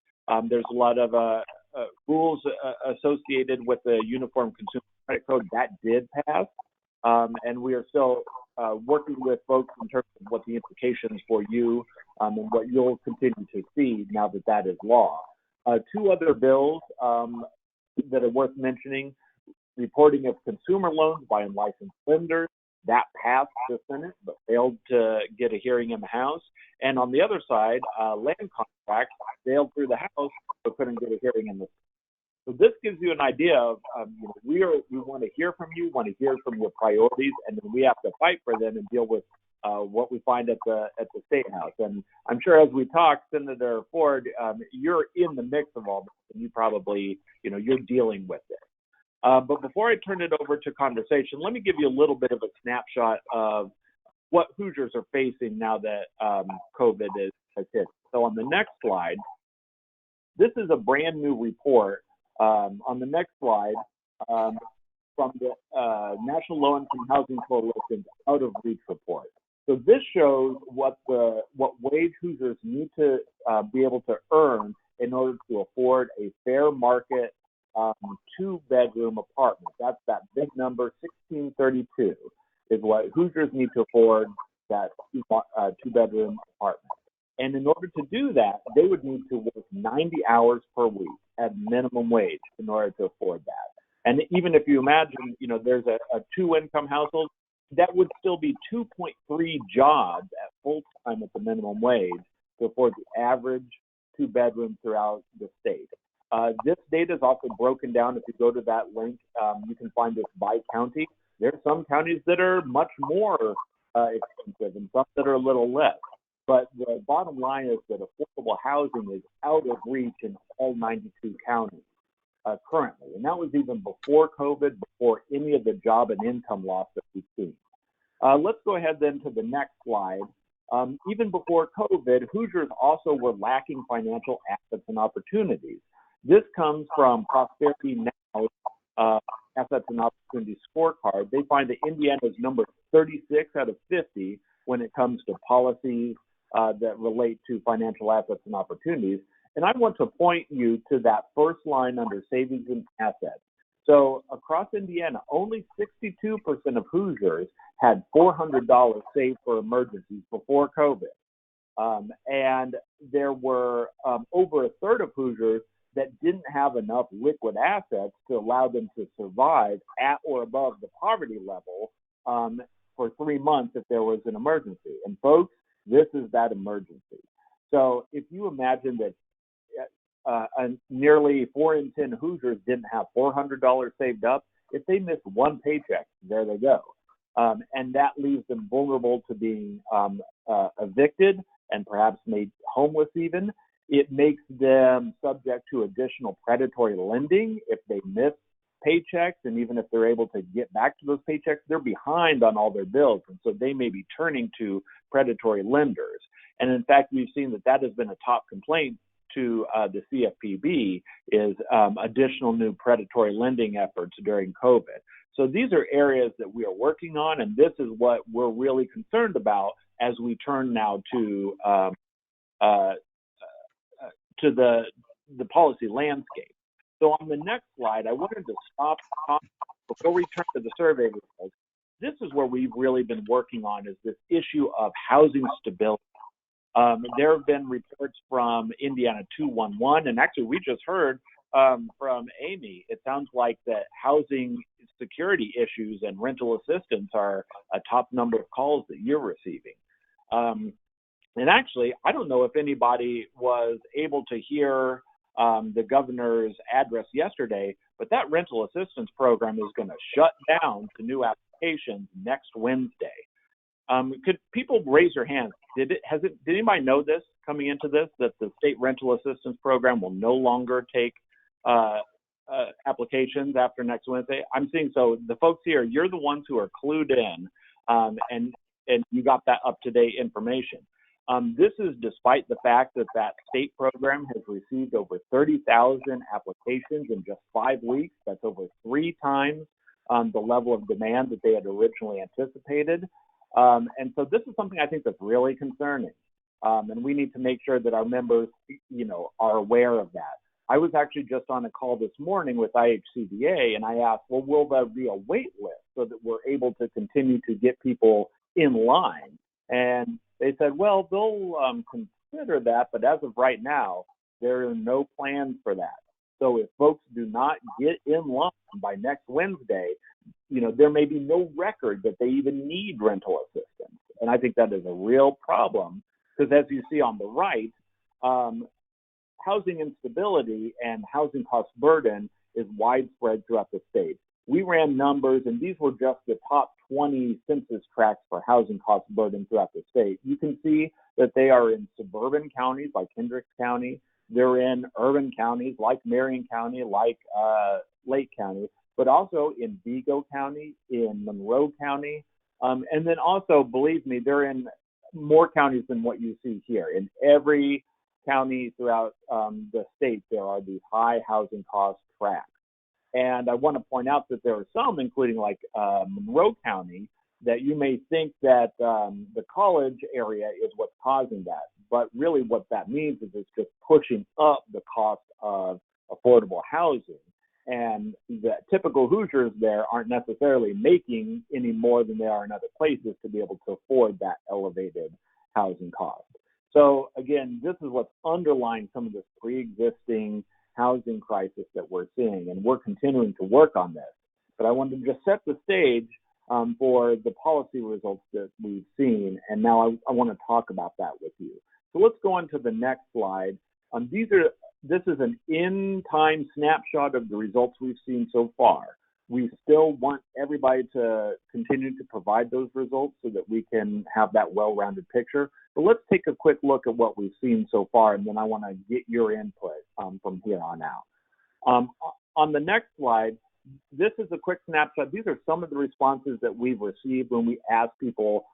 There's a lot of rules associated with the Uniform Consumer Credit Code that did pass. And we are still working with folks in terms of what the implications for you and what you'll continue to see now that that is law. Two other bills that are worth mentioning: reporting of consumer loans by unlicensed lenders. That passed the Senate, but failed to get a hearing in the House. And on the other side, land contracts failed through the House, but couldn't get a hearing in the Senate. So this gives you an idea of, we want to hear from you, want to hear from your priorities, and then we have to fight for them and deal with what we find at the State House. And I'm sure as we talk, Senator Ford, you're in the mix of all this, and you probably, you're dealing with it. But before I turn it over to conversation, let me give you a little bit of a snapshot of what Hoosiers are facing now that COVID has hit. So on the next slide, this is a brand new report on the next slide from the National Low Income Housing Coalition's Out of Reach report. So this shows what wage Hoosiers need to be able to earn in order to afford a fair market 2-bedroom apartment. That's that big number, 1632, is what Hoosiers need to afford, that 2-bedroom apartment. And in order to do that, they would need to work 90 hours per week at minimum wage in order to afford that. And even if you imagine, there's a 2-income household, that would still be 2.3 jobs at full time at the minimum wage to afford the average 2-bedroom throughout the state. This data is also broken down. If you go to that link, you can find this by county. There are some counties that are much more expensive and some that are a little less. But the bottom line is that affordable housing is out of reach in all 92 counties currently. And that was even before COVID, before any of the job and income loss that we've seen. Let's go ahead then to the next slide. Even before COVID, Hoosiers also were lacking financial assets and opportunities. This comes from Prosperity Now Assets and Opportunities Scorecard. They find that Indiana is number 36 out of 50 when it comes to policies that relate to financial assets and opportunities. And I want to point you to that first line under savings and assets. So across Indiana, only 62% of Hoosiers had $400 saved for emergencies before COVID. And there were over a third of Hoosiers that didn't have enough liquid assets to allow them to survive at or above the poverty level for 3 months if there was an emergency. And folks, this is that emergency. So if you imagine that nearly 4 in 10 Hoosiers didn't have $400 saved up, if they miss one paycheck, there they go. And that leaves them vulnerable to being evicted and perhaps made homeless even. It makes them subject to additional predatory lending if they miss paychecks, and even if they're able to get back to those paychecks, they're behind on all their bills, and so they may be turning to predatory lenders. And in fact, we've seen that has been a top complaint to the CFPB is additional new predatory lending efforts during COVID. So these are areas that we are working on, and this is what we're really concerned about as we turn now to the policy landscape. So on the next slide, I wanted to stop before we turn to the survey results. This is where we've really been working on, is this issue of housing stability. There have been reports from Indiana 211, and actually we just heard from Amy. It sounds like that housing security issues and rental assistance are a top number of calls that you're receiving. And actually, I don't know if anybody was able to hear the governor's address yesterday, but that rental assistance program is going to shut down to new applications next Wednesday. Could people raise their hands? Did anybody know this coming into this, that the state rental assistance program will no longer take applications after next Wednesday? I'm seeing, so the folks here, you're the ones who are clued in. and you got that up-to-date information. This is despite the fact that that state program has received over 30,000 applications in just 5 weeks. That's over 3 times the level of demand that they had originally anticipated. And so this is something I think that's really concerning. And we need to make sure that our members, are aware of that. I was actually just on a call this morning with IHCBA, and I asked, well, will there be a wait list so that we're able to continue to get people in line? And they said, well, they'll consider that, but as of right now, there are no plans for that. So if folks do not get in line by next Wednesday, there may be no record that they even need rental assistance. And I think that is a real problem because as you see on the right, housing instability and housing cost burden is widespread throughout the state. We ran numbers, and these were just the top 20 census tracts for housing cost burden throughout the state. You can see that they are in suburban counties like Hendricks County. They're in urban counties like Marion County, like Lake County, but also in Vigo County, in Monroe County. And then also, believe me, they're in more counties than what you see here. In every county throughout the state, there are these high housing cost tracts. And I want to point out that there are some, including like Monroe County, that you may think that the college area is what's causing that. But really what that means is it's just pushing up the cost of affordable housing. And the typical Hoosiers there aren't necessarily making any more than they are in other places to be able to afford that elevated housing cost. So again, this is what's underlying some of this pre-existing housing crisis that we're seeing, and we're continuing to work on this. But I wanted to just set the stage for the policy results that we've seen, and now I want to talk about that with you. So let's go on to the next slide. This is an in-time snapshot of the results we've seen so far. We still want everybody to continue to provide those results so that we can have that well-rounded picture. But let's take a quick look at what we've seen so far, and then I want to get your input from here on out. On the next slide, this is a quick snapshot. These are some of the responses that we've received when we ask people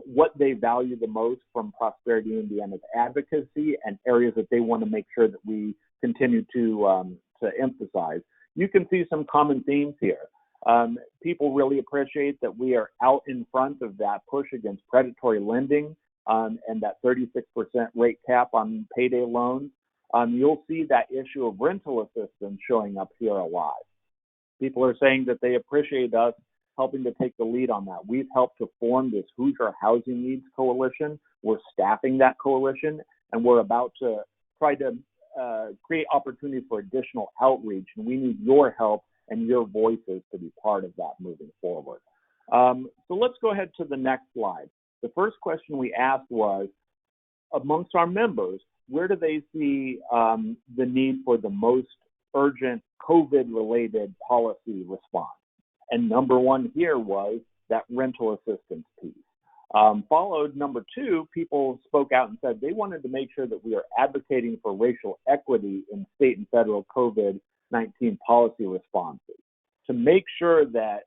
what they value the most from Prosperity Indiana's advocacy and areas that they want to make sure that we continue to emphasize. You can see some common themes here. People really appreciate that we are out in front of that push against predatory lending and that 36% rate cap on payday loans. You'll see that issue of rental assistance showing up here a lot. People are saying that they appreciate us helping to take the lead on that. We've helped to form this Hoosier Housing Needs Coalition. We're staffing that coalition, and we're about to try to create opportunities for additional outreach, and we need your help and your voices to be part of that moving forward. So let's go ahead to the next slide. The first question we asked was, amongst our members, where do they see the need for the most urgent COVID-related policy response? And number one here was that rental assistance piece. Followed number two, people spoke out and said they wanted to make sure that we are advocating for racial equity in state and federal COVID-19 policy responses, to make sure that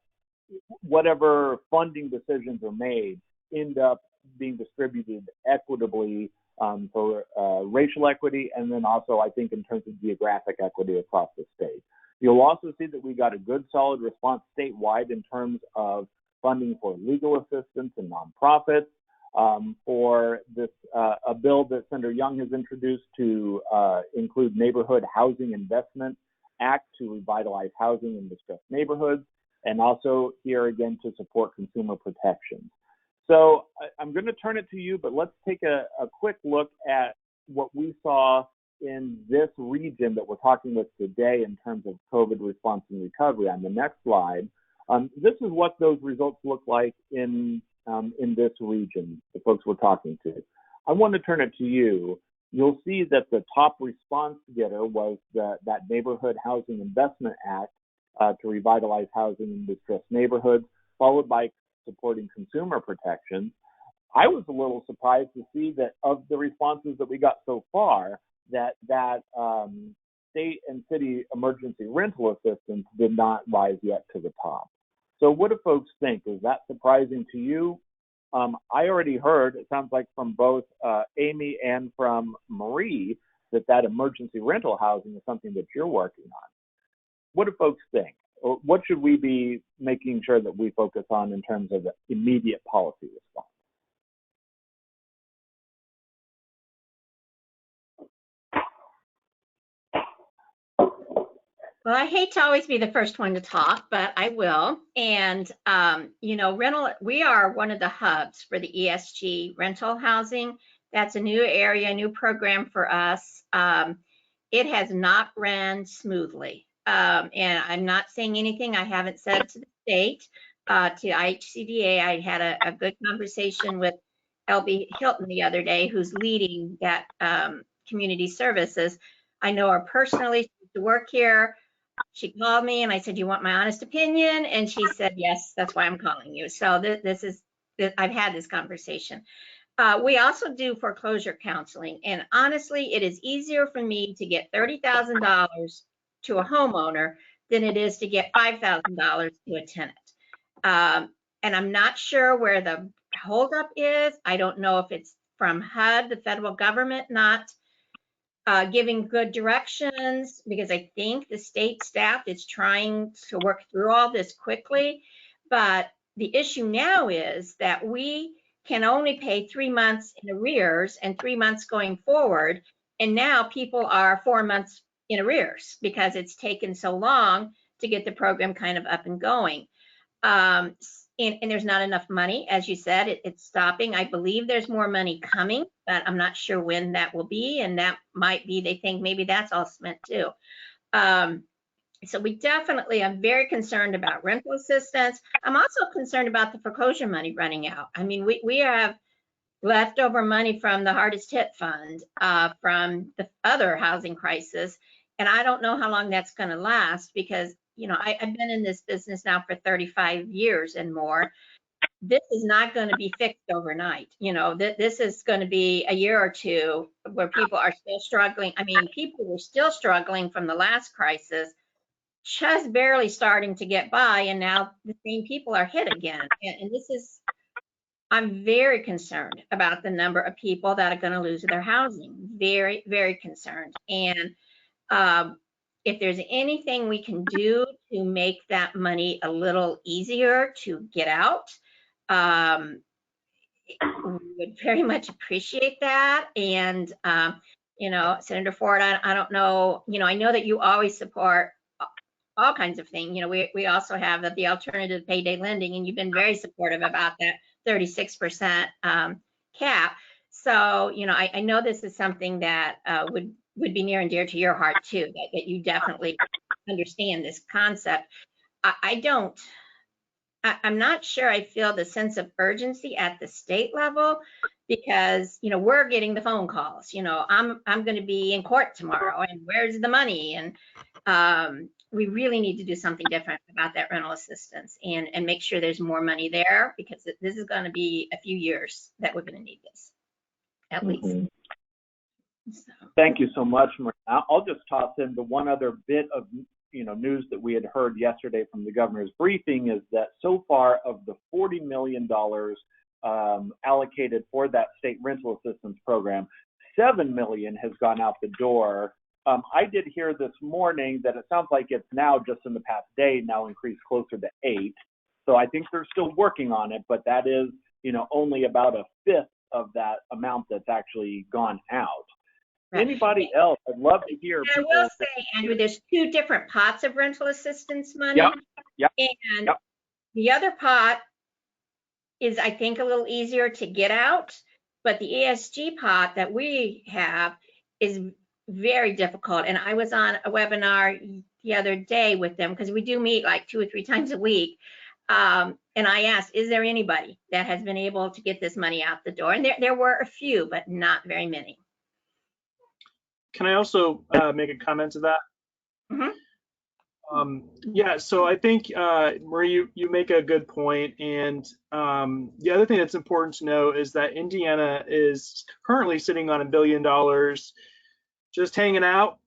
whatever funding decisions are made end up being distributed equitably for racial equity, and then also I think in terms of geographic equity across the state. You'll also see that we got a good solid response statewide in terms of funding for legal assistance and nonprofits, for this a bill that Senator Young has introduced to include Neighborhood Housing Investment Act to revitalize housing in distressed neighborhoods, and also here again to support consumer protections. So I'm going to turn it to you, but let's take a quick look at what we saw in this region that we're talking with today in terms of COVID response and recovery. On the next slide, this is what those results look like in this region, the folks we're talking to. I want to turn it to you. You'll see that the top response getter was that Neighborhood Housing Investment Act to revitalize housing in distressed neighborhoods, followed by supporting consumer protections. I was a little surprised to see that of the responses that we got so far, that state and city emergency rental assistance did not rise yet to the top. So what do folks think? Is that surprising to you? I already heard, it sounds like from both Amy and from Marie, that emergency rental housing is something that you're working on. What do folks think? Or what should we be making sure that we focus on in terms of immediate policy response? Well, I hate to always be the first one to talk, but I will. And, you know, we are one of the hubs for the ESG rental housing. That's a new area, a new program for us. It has not ran smoothly. And I'm not saying anything I haven't said to the state, to IHCDA. I had a good conversation with LB Hilton the other day, who's leading that community services. I know her personally. She used to work here. She called me and I said, you want my honest opinion? And she said, yes, that's why I'm calling you. So I've had this conversation. We also do foreclosure counseling. And honestly, it is easier for me to get $30,000 to a homeowner than it is to get $5,000 to a tenant. And I'm not sure where the holdup is. I don't know if it's from HUD, the federal government, not giving good directions, because I think the state staff is trying to work through all this quickly. But the issue now is that we can only pay 3 months in arrears and 3 months going forward. And now people are 4 months in arrears because it's taken so long to get the program kind of up and going. And there's not enough money, as you said, it's stopping. I believe there's more money coming, but I'm not sure when that will be. And that might be, they think maybe that's all spent too. So we definitely, I'm very concerned about rental assistance. I'm also concerned about the foreclosure money running out. I mean, we have leftover money from the hardest hit fund, from the other housing crisis. And I don't know how long that's going to last, because you know, I've been in this business now for 35 years and more. This is not going to be fixed overnight. You know, this is going to be a year or two where people are still struggling. I mean, people were still struggling from the last crisis, just barely starting to get by, and now the same people are hit again. And this is, I'm very concerned about the number of people that are going to lose their housing. Very, very concerned. And if there's anything we can do to make that money a little easier to get out, we would very much appreciate that. And, you know, Senator Ford, I don't know, you know, I know that you always support all kinds of things. You know, we also have the alternative payday lending, and you've been very supportive about that 36% cap. So, you know, I know this is something that would be near and dear to your heart too, that you definitely understand this concept. I'm not sure I feel the sense of urgency at the state level, because, you know, we're getting the phone calls, you know, I'm going to be in court tomorrow and where's the money? And we really need to do something different about that rental assistance and make sure there's more money there, because this is going to be a few years that we're going to need this, at least. So. Thank you so much, Maria. I'll just toss in the one other bit of news that we had heard yesterday from the governor's briefing, is that so far of the $40 million allocated for that state rental assistance program, $7 million has gone out the door. I did hear this morning that it sounds like it's now, just in the past day, now increased closer to 8. So I think they're still working on it, but that is, only about a fifth of that amount that's actually gone out. Right. Anybody else? I'd love to hear. I will say, Andrew, there's 2 different pots of rental assistance money. Yep. And the other pot is, I think, a little easier to get out, but the ESG pot that we have is very difficult. And I was on a webinar the other day with them, because we do meet like 2 or 3 times a week. And I asked, is there anybody that has been able to get this money out the door? And there were a few, but not very many. Can I also make a comment to that? Mm-hmm. Yeah, so I think, Marie, you make a good point. And the other thing that's important to know is that Indiana is currently sitting on $1 billion, just hanging out.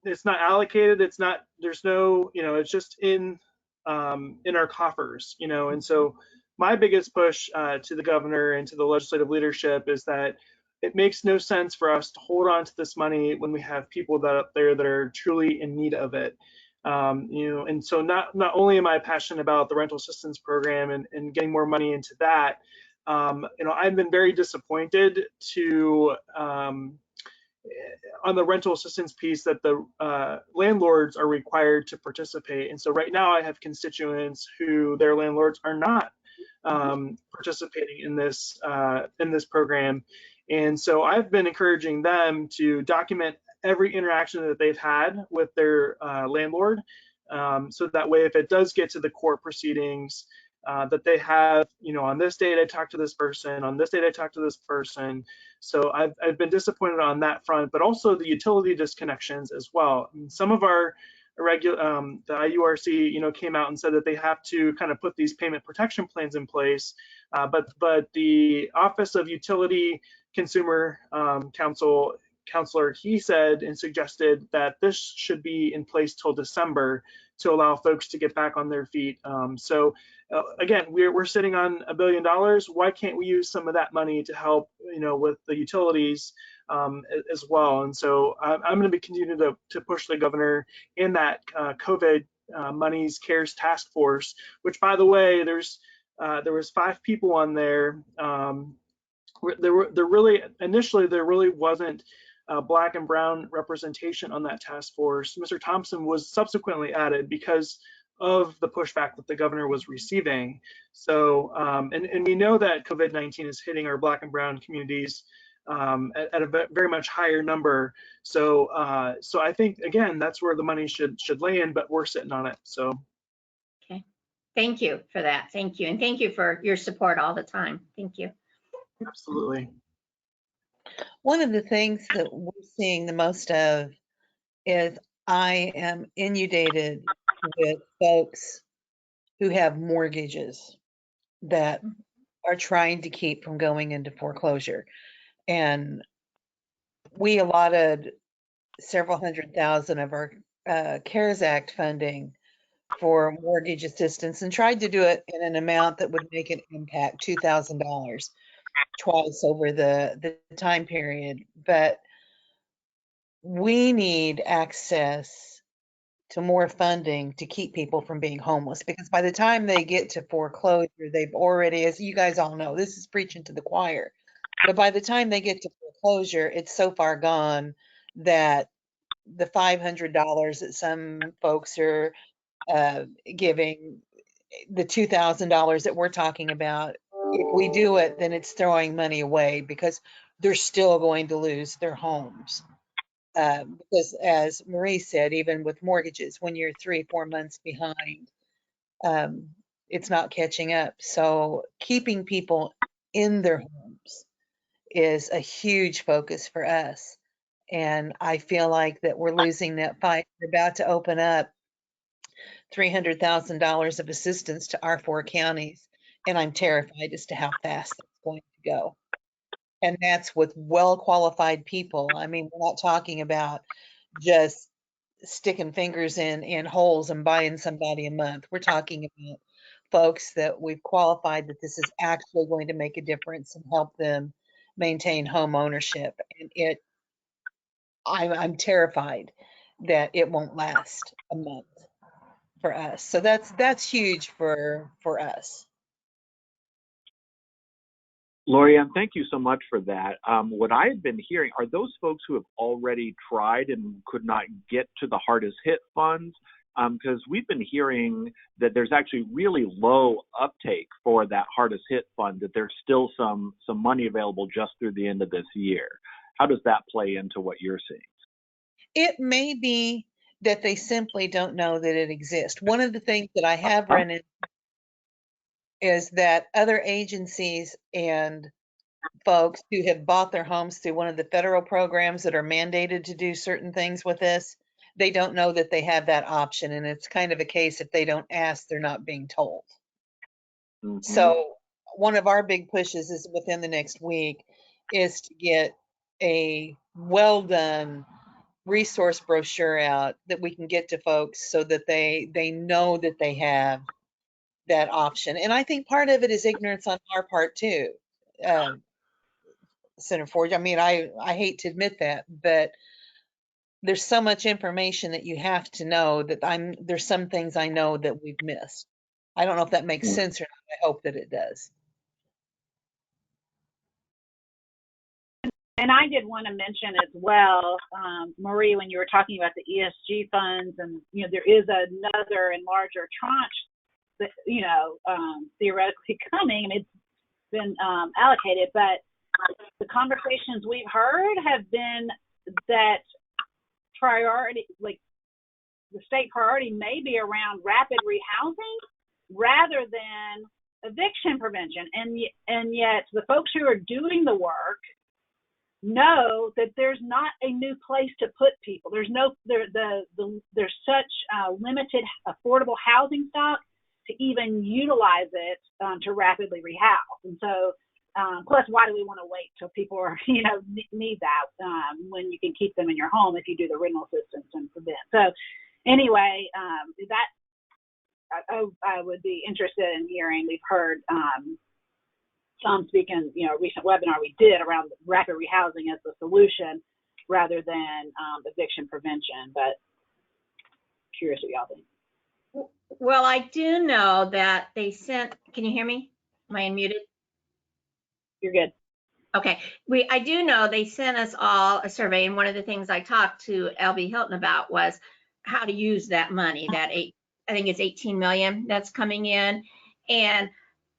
It's not allocated. It's not, there's no, it's just in in our coffers, you know. And so my biggest push to the governor and to the legislative leadership is that it makes no sense for us to hold on to this money when we have people that up there that are truly in need of it. You know, and so not only am I passionate about the rental assistance program and getting more money into that, you know, I've been very disappointed to on the rental assistance piece that the landlords are required to participate. And so right now I have constituents who their landlords are not participating in this program. And so I've been encouraging them to document every interaction that they've had with their landlord, so that way if it does get to the court proceedings, that they have, you know, on this date I talked to this person, on this date I talked to this person. So I've been disappointed on that front, but also the utility disconnections as well. I mean, some of our the IURC, you know, came out and said that they have to kind of put these payment protection plans in place, but the Office of Utility Consumer Counselor, he said and suggested that this should be in place till December to allow folks to get back on their feet. So again, we're sitting on $1 billion. Why can't we use some of that money to help, you know, with the utilities as well? And so I'm going to be continuing to push the governor in that COVID monies CARES task force, which, by the way, there was 5 people on there. Initially there really wasn't Black and brown representation on that task force. Mr. Thompson was subsequently added because of the pushback that the governor was receiving. So, and we know that COVID-19 is hitting our Black and brown communities at a very much higher number. So, so I think, again, that's where the money should land, but we're sitting on it. So. Okay. Thank you for that. Thank you. And thank you for your support all the time. Thank you. Absolutely. One of the things that we're seeing the most of is I am inundated with folks who have mortgages that are trying to keep from going into foreclosure. And we allotted several $100,000 of our CARES Act funding for mortgage assistance and tried to do it in an amount that would make an impact, $2,000 twice over the time period. But we need access to more funding to keep people from being homeless, because by the time they get to foreclosure, they've already, as you guys all know, this is preaching to the choir, but by the time they get to foreclosure, it's so far gone that the $500 that some folks are giving, the $2,000 that we're talking about, if we do it, then it's throwing money away because they're still going to lose their homes. Because as Marie said, even with mortgages, when you're 3-4 months behind, it's not catching up. So keeping people in their homes is a huge focus for us. And I feel like that we're losing that fight. We're about to open up $300,000 of assistance to our 4 counties. And I'm terrified as to how fast that's going to go. And that's with well-qualified people. I mean, we're not talking about just sticking fingers in holes and buying somebody a month. We're talking about folks that we've qualified that this is actually going to make a difference and help them maintain home ownership. And I'm terrified that it won't last a month for us. So that's huge for us. Lorianne, thank you so much for that. What I have been hearing are those folks who have already tried and could not get to the hardest hit funds, because we've been hearing that there's actually really low uptake for that hardest hit fund, that there's still some money available just through the end of this year. How does that play into what you're seeing? It may be that they simply don't know that it exists. One of the things that I have run into is that other agencies and folks who have bought their homes through one of the federal programs that are mandated to do certain things with this, they don't know that they have that option. And it's kind of a case, if they don't ask, they're not being told. Mm-hmm. So one of our big pushes is within the next week is to get a well done resource brochure out that we can get to folks so that they know that they have that option. And I think part of it is ignorance on our part too, Senator Ford. I mean, I hate to admit that, but there's so much information that you have to know that there's some things I know that we've missed. I don't know if that makes sense or not. I hope that it does. And I did want to mention as well, Marie, when you were talking about the ESG funds, and there is another and larger tranche that theoretically coming, and it's been allocated. But the conversations we've heard have been that priority, like the state priority, may be around rapid rehousing rather than eviction prevention, and yet the folks who are doing the work know that there's not a new place to put people. There's such limited affordable housing stock to even utilize it to rapidly rehouse. And so, plus, why do we want to wait till people are, need that when you can keep them in your home if you do the rental assistance and prevent? So, anyway, I would be interested in hearing. We've heard some speaking, a recent webinar we did around rapid rehousing as the solution rather than eviction prevention, but curious what y'all think. Well, I do know that they sent, can you hear me? Am I unmuted? You're good. Okay. I do know they sent us all a survey, and one of the things I talked to LB Hilton about was how to use that money, I think it's 18 million that's coming in. And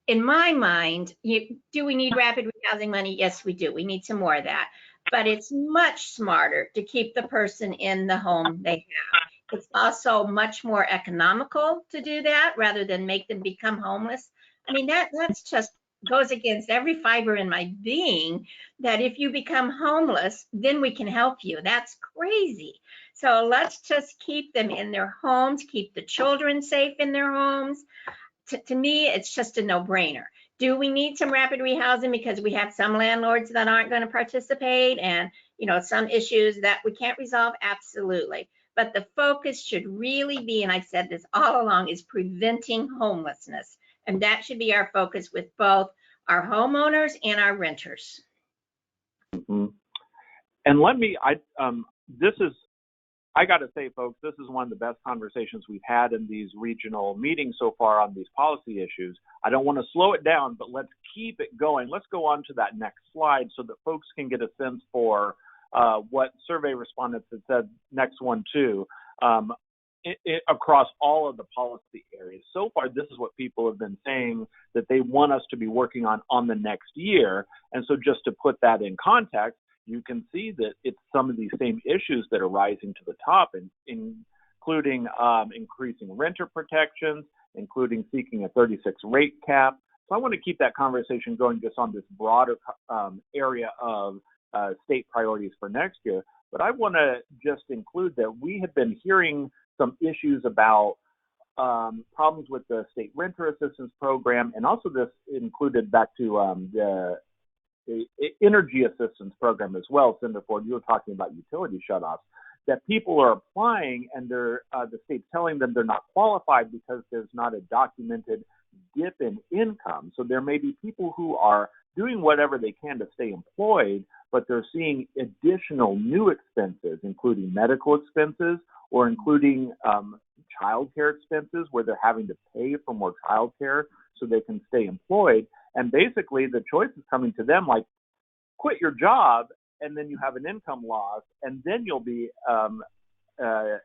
in my mind, do we need rapid rehousing money? Yes, we do. We need some more of that. But it's much smarter to keep the person in the home they have. It's also much more economical to do that rather than make them become homeless. I mean, that's just goes against every fiber in my being, that if you become homeless, then we can help you. That's crazy. So let's just keep them in their homes, keep the children safe in their homes. To me, it's just a no-brainer. Do we need some rapid rehousing because we have some landlords that aren't going to participate and, some issues that we can't resolve? Absolutely. But the focus should really be, and I've said this all along, is preventing homelessness. And that should be our focus with both our homeowners and our renters. Mm-hmm. And I got to say, folks, this is one of the best conversations we've had in these regional meetings so far on these policy issues. I don't want to slow it down, but let's keep it going. Let's go on to that next slide so that folks can get a sense for what survey respondents have said next one too, across all of the policy areas. So far, this is what people have been saying that they want us to be working on the next year. And so just to put that in context, you can see that it's some of these same issues that are rising to the top, including increasing renter protections, including seeking a 36 rate cap. So I want to keep that conversation going just on this broader area of state priorities for next year. But I want to just include that we have been hearing some issues about problems with the state renter assistance program, and also this included back to the energy assistance program as well. Senator Ford, you were talking about utility shutoffs, that people are applying and the state's telling them they're not qualified because there's not a documented dip in income. So there may be people who are doing whatever they can to stay employed, but they're seeing additional new expenses, including medical expenses or including childcare expenses, where they're having to pay for more childcare so they can stay employed. And basically, the choice is coming to them like, quit your job, and then you have an income loss, and then you'll be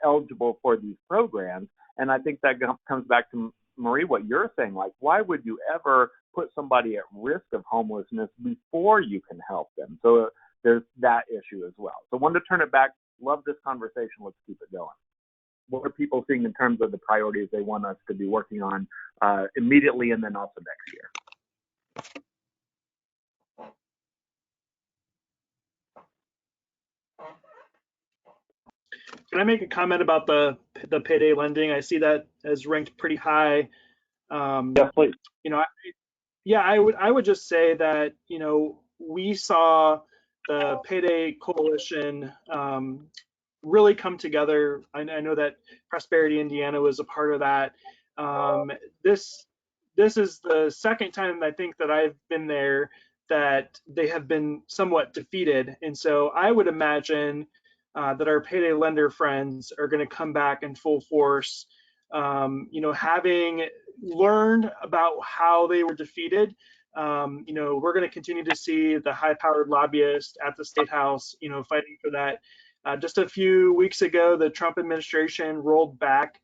eligible for these programs. And I think that comes back to, Marie, what you're saying. Like, why would you ever put somebody at risk of homelessness before you can help them? So there's that issue as well. So I wanted to turn it back. Love this conversation. Let's keep it going. What are people seeing in terms of the priorities they want us to be working on immediately and then also next year? Can I make a comment about the payday lending? I see that as ranked pretty high. Yes, please. I would just say that, we saw the Payday Coalition really come together. I know that Prosperity Indiana was a part of that. This is the second time I think that I've been there that they have been somewhat defeated, and so I would imagine that our payday lender friends are going to come back in full force. Having learned about how they were defeated, we're going to continue to see the high-powered lobbyists at the State House, fighting for that. Just a few weeks ago, the Trump administration rolled back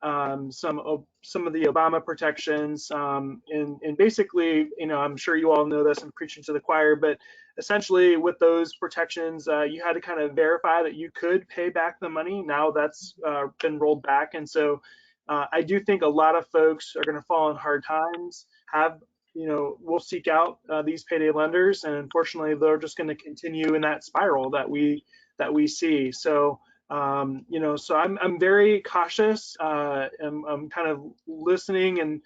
some of the Obama protections, and basically, I'm sure you all know this, I'm preaching to the choir, but essentially with those protections, you had to kind of verify that you could pay back the money. Now that's been rolled back, and so I do think a lot of folks are going to fall in hard times. We'll seek out these payday lenders, and unfortunately, they're just going to continue in that spiral that we see. So. So I'm very cautious. I'm kind of listening and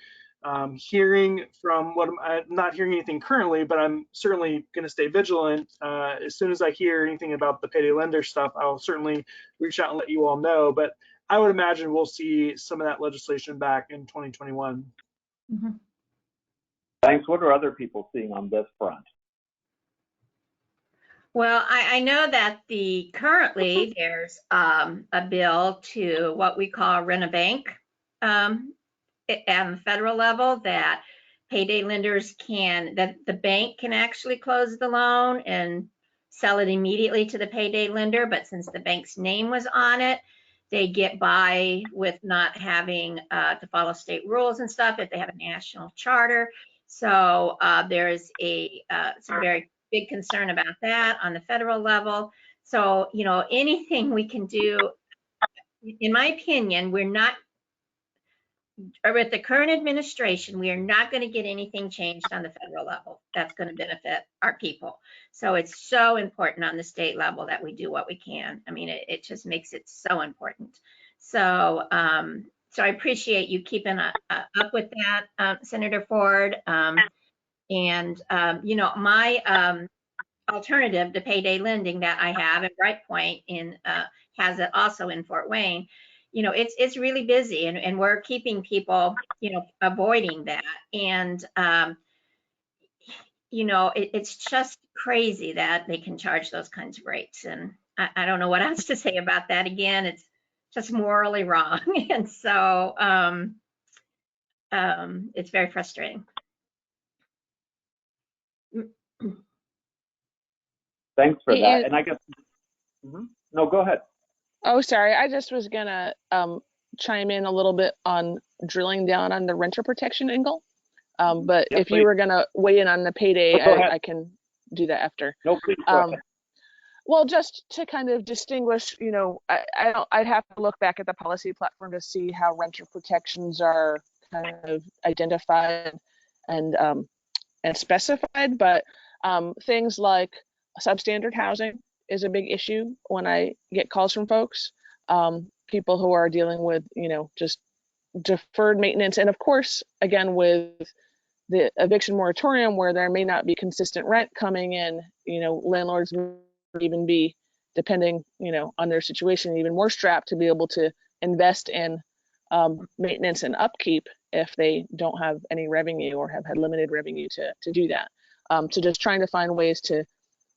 hearing from what I'm not hearing anything currently, but I'm certainly going to stay vigilant. As soon as I hear anything about the payday lender stuff, I'll certainly reach out and let you all know. But I would imagine we'll see some of that legislation back in 2021. Mm-hmm. Thanks. What are other people seeing on this front? Well, I know that currently there's a bill to what we call rent a bank at the federal level, that payday lenders that the bank can actually close the loan and sell it immediately to the payday lender. But since the bank's name was on it, they get by with not having to follow state rules and stuff if they have a national charter. So there's some very big concern about that on the federal level. So, anything we can do, in my opinion, with the current administration, we are not going to get anything changed on the federal level that's going to benefit our people. So it's so important on the state level that we do what we can. I mean, it just makes it so important. So, so I appreciate you keeping up with that, Senator Ford. My alternative to payday lending that I have at Brightpoint has it also in Fort Wayne. It's really busy, and we're keeping people, avoiding that. And, it's just crazy that they can charge those kinds of rates. And I don't know what else to say about that. Again, it's just morally wrong. And so it's very frustrating. Thanks for that. And I guess, no, go ahead. Oh, sorry. I just was gonna chime in a little bit on drilling down on the renter protection angle. But if please. you were gonna weigh in on the payday, I can do that after. No, please go ahead. Well, just to kind of distinguish, I'd have to look back at the policy platform to see how renter protections are kind of identified and specified. But things like substandard housing is a big issue when I get calls from folks, people who are dealing with, just deferred maintenance. And of course, again, with the eviction moratorium where there may not be consistent rent coming in, landlords would even be, depending, on their situation, even more strapped to be able to invest in maintenance and upkeep if they don't have any revenue or have had limited revenue to do that. So just trying to find ways to,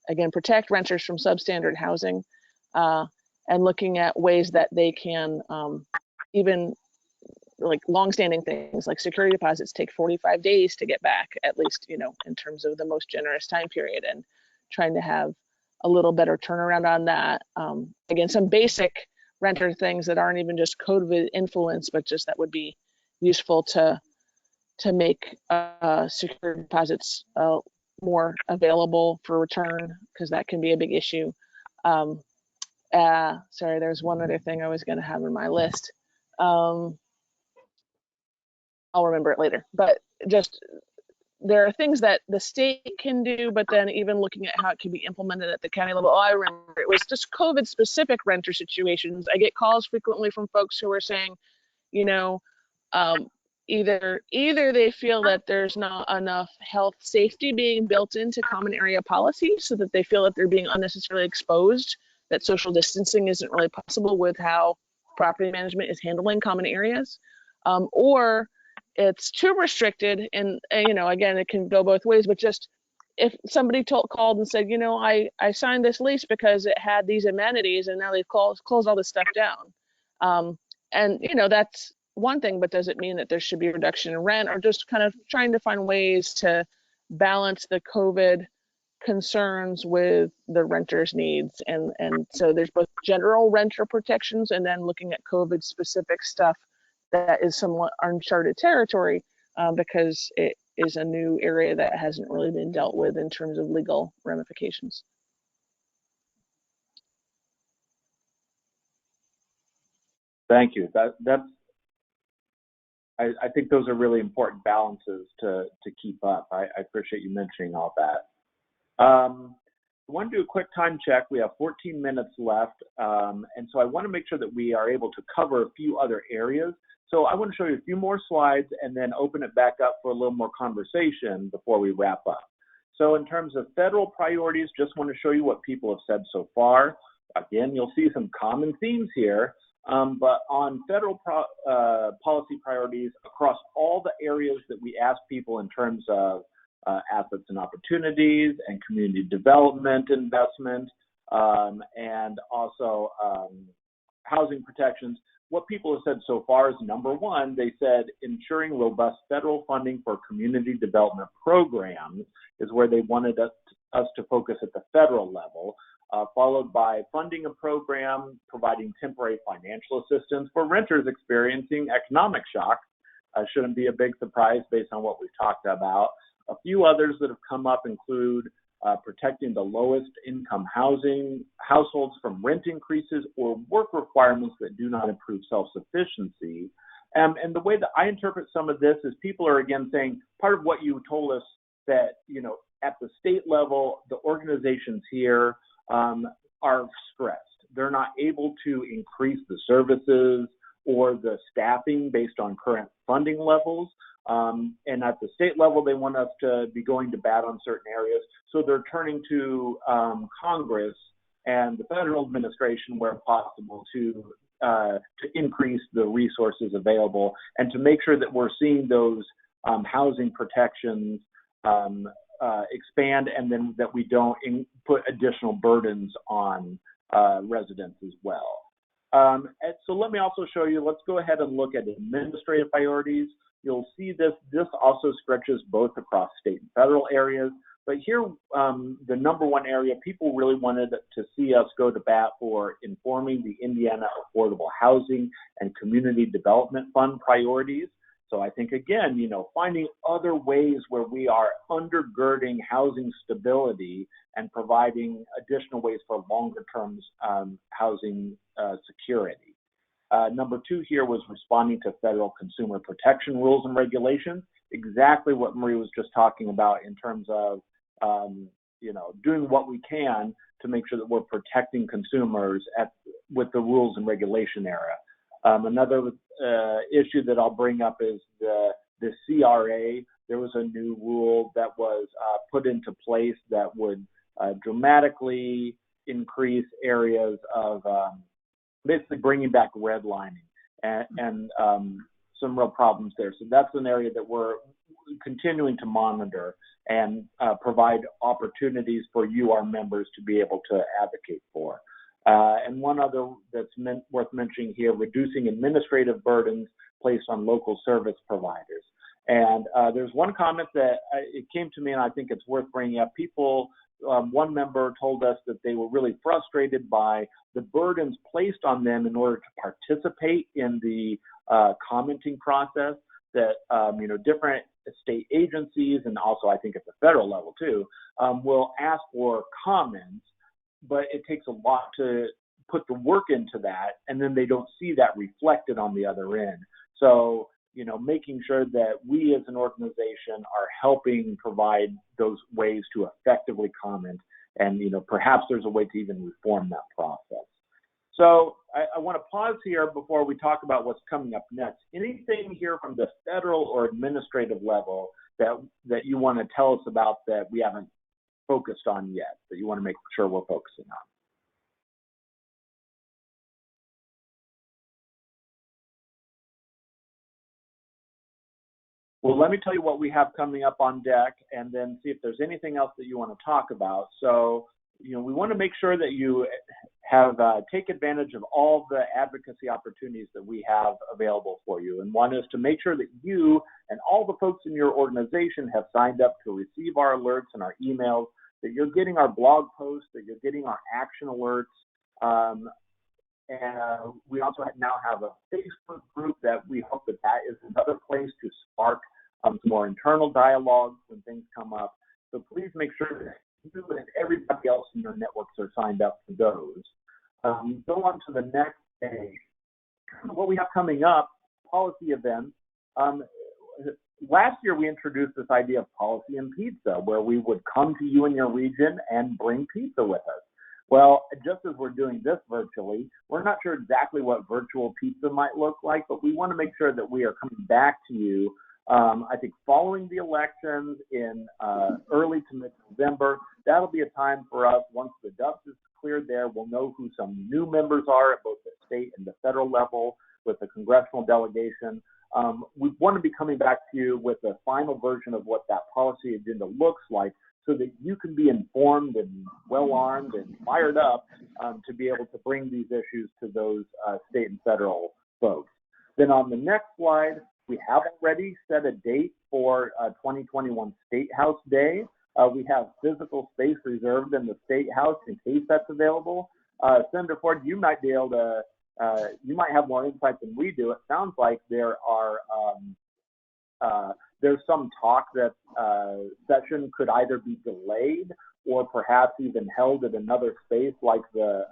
again, protect renters from substandard housing, and looking at ways that they can even like longstanding things like security deposits take 45 days to get back, at least, in terms of the most generous time period, and trying to have a little better turnaround on that. Again, some basic renter things that aren't even just COVID influence, but just that would be useful to make security deposits more available for return, because that can be a big issue. Sorry, there's one other thing I was going to have on my list. I'll remember it later. But just there are things that the state can do, but then even looking at how it can be implemented at the county level. I remember it was just COVID specific renter situations. I get calls frequently from folks who are saying, either they feel that there's not enough health safety being built into common area policy, so that they feel that they're being unnecessarily exposed that social distancing isn't really possible with how property management is handling common areas, or it's too restricted. And again, it can go both ways, but just if somebody called and said, I signed this lease because it had these amenities and now they've closed all this stuff down. And that's one thing, but does it mean that there should be a reduction in rent, or just kind of trying to find ways to balance the COVID concerns with the renters' needs? And so there's both general renter protections and then looking at COVID specific stuff that is somewhat uncharted territory, because it is a new area that hasn't really been dealt with in terms of legal ramifications. Thank you. I think those are really important balances to keep up. I appreciate you mentioning all that. I want to do a quick time check. We have 14 minutes left, and so I want to make sure that we are able to cover a few other areas. So I want to show you a few more slides and then open it back up for a little more conversation before we wrap up. So in terms of federal priorities, just want to show you what people have said so far. Again, you'll see some common themes here, but on federal policy priorities across all the areas that we ask people in terms of assets and opportunities and community development investment, and also housing protections, what people have said so far is number one, they said ensuring robust federal funding for community development programs is where they wanted us to focus at the federal level, followed by funding a program providing temporary financial assistance for renters experiencing economic shock. Shouldn't be a big surprise based on what we've talked about. A few others that have come up include protecting the lowest income households from rent increases or work requirements that do not improve self-sufficiency. And the way that I interpret some of this is people are again saying part of what you told us that, at the state level, the organizations here are stressed. They're not able to increase the services or the staffing based on current funding levels. And at the state level, they want us to be going to bat on certain areas. So they're turning to Congress and the federal administration where possible to increase the resources available and to make sure that we're seeing those housing protections expand, and then that we don't put additional burdens on residents as well. And so let me also show you, let's go ahead and look at administrative priorities. You'll see this also stretches both across state and federal areas. But here, the number one area, people really wanted to see us go to bat for informing the Indiana Affordable Housing and Community Development Fund priorities. So I think, again, finding other ways where we are undergirding housing stability and providing additional ways for longer term housing security. Number two here was responding to federal consumer protection rules and regulations, exactly what Marie was just talking about in terms of, doing what we can to make sure that we're protecting consumers with the rules and regulation era. Another issue that I'll bring up is the CRA. There was a new rule that was put into place that would dramatically increase areas of basically bringing back redlining and some real problems there. So that's an area that we're continuing to monitor and provide opportunities for you, our members, to be able to advocate for. And one other that's worth mentioning here, reducing administrative burdens placed on local service providers. And there's one comment that it came to me, and I think it's worth bringing up. People, one member told us that they were really frustrated by the burdens placed on them in order to participate in the commenting process, that different state agencies, and also I think at the federal level too, will ask for comments, but it takes a lot to put the work into that, and then they don't see that reflected on the other end. So, making sure that we as an organization are helping provide those ways to effectively comment, and, perhaps there's a way to even reform that process. So I want to pause here before we talk about what's coming up next. Anything here from the federal or administrative level that you want to tell us about that we haven't focused on yet, that you want to make sure we're focusing on? Well, let me tell you what we have coming up on deck and then see if there's anything else that you want to talk about. So, we want to make sure that you have take advantage of all the advocacy opportunities that we have available for you. And one is to make sure that you and all the folks in your organization have signed up to receive our alerts and our emails, that you're getting our blog posts, that you're getting our action alerts. And we also now have a Facebook group that we hope that is another place to spark some more internal dialogue when things come up. So please make sure that you and everybody else in your networks are signed up for those. Go on to the next page. What we have coming up, policy events. Last year we introduced this idea of policy and pizza, where we would come to you in your region and bring pizza with us. Well, just as we're doing this virtually, we're not sure exactly what virtual pizza might look like, but we want to make sure that we are coming back to you, I think following the elections in early to mid-November. That'll be a time for us, once the dust is cleared there, we'll know who some new members are at both the state and the federal level with the congressional delegation. We want to be coming back to you with a final version of what that policy agenda looks like, so that you can be informed and well-armed and fired up to be able to bring these issues to those state and federal folks. Then on the next slide, we have already set a date for 2021 State House Day. We have physical space reserved in the State House in case that's available. Senator Ford, you might be able to, you might have more insight than we do. It sounds like there are there's some talk that session could either be delayed or perhaps even held at another space like the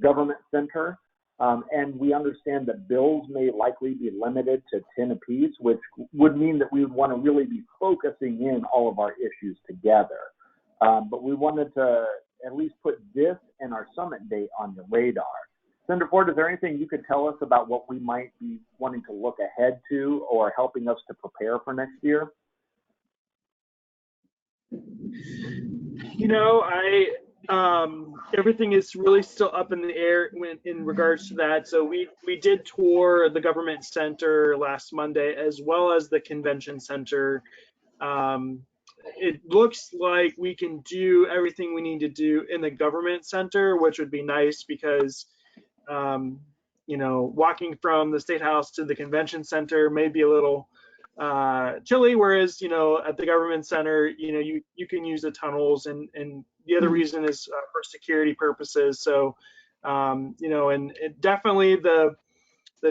government center. And we understand that bills may likely be limited to 10 apiece, which would mean that we would want to really be focusing in all of our issues together. But we wanted to at least put this and our summit date on your radar. Senator Ford, is there anything you could tell us about what we might be wanting to look ahead to or helping us to prepare for next year? Everything is really still up in the air in regards to that. So we did tour the government center last Monday, as well as the convention center. It looks like we can do everything we need to do in the government center, which would be nice because walking from the State House to the convention center may be a little chilly, whereas at the government center you can use the tunnels, and the other reason is for security purposes. So and definitely the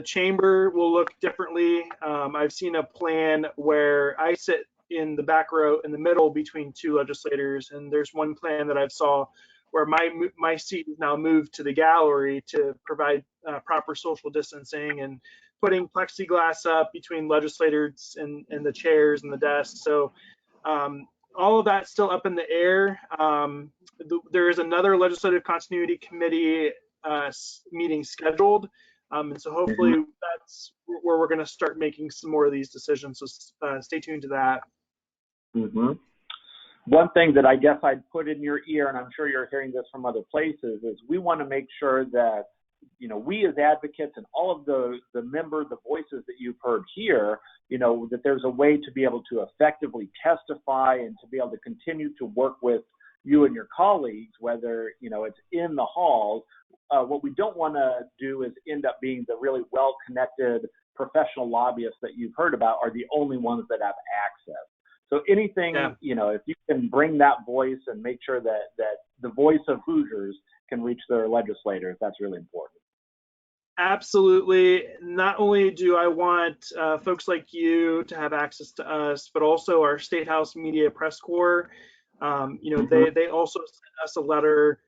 chamber will look differently. I've seen a plan where I sit in the back row in the middle between two legislators, and there's one plan that I've saw where my seat is now moved to the gallery to provide proper social distancing, and putting plexiglass up between legislators and the chairs and the desks. So all of that's still up in the air. There is another Legislative Continuity Committee meeting scheduled. And so hopefully that's where we're going to start making some more of these decisions. So stay tuned to that. One thing that I guess I'd put in your ear, and I'm sure you're hearing this from other places, is we want to make sure that we as advocates and all of the voices that you've heard here, that there's a way to be able to effectively testify and to be able to continue to work with you and your colleagues, whether, it's in the halls. What we don't want to do is end up being the really well-connected professional lobbyists that you've heard about are the only ones that have access. So anything, if you can bring that voice and make sure that the voice of Hoosiers can reach their legislators, that's really important. Absolutely. Not only do I want folks like you to have access to us, but also our State House Media Press Corps. They also sent us a letter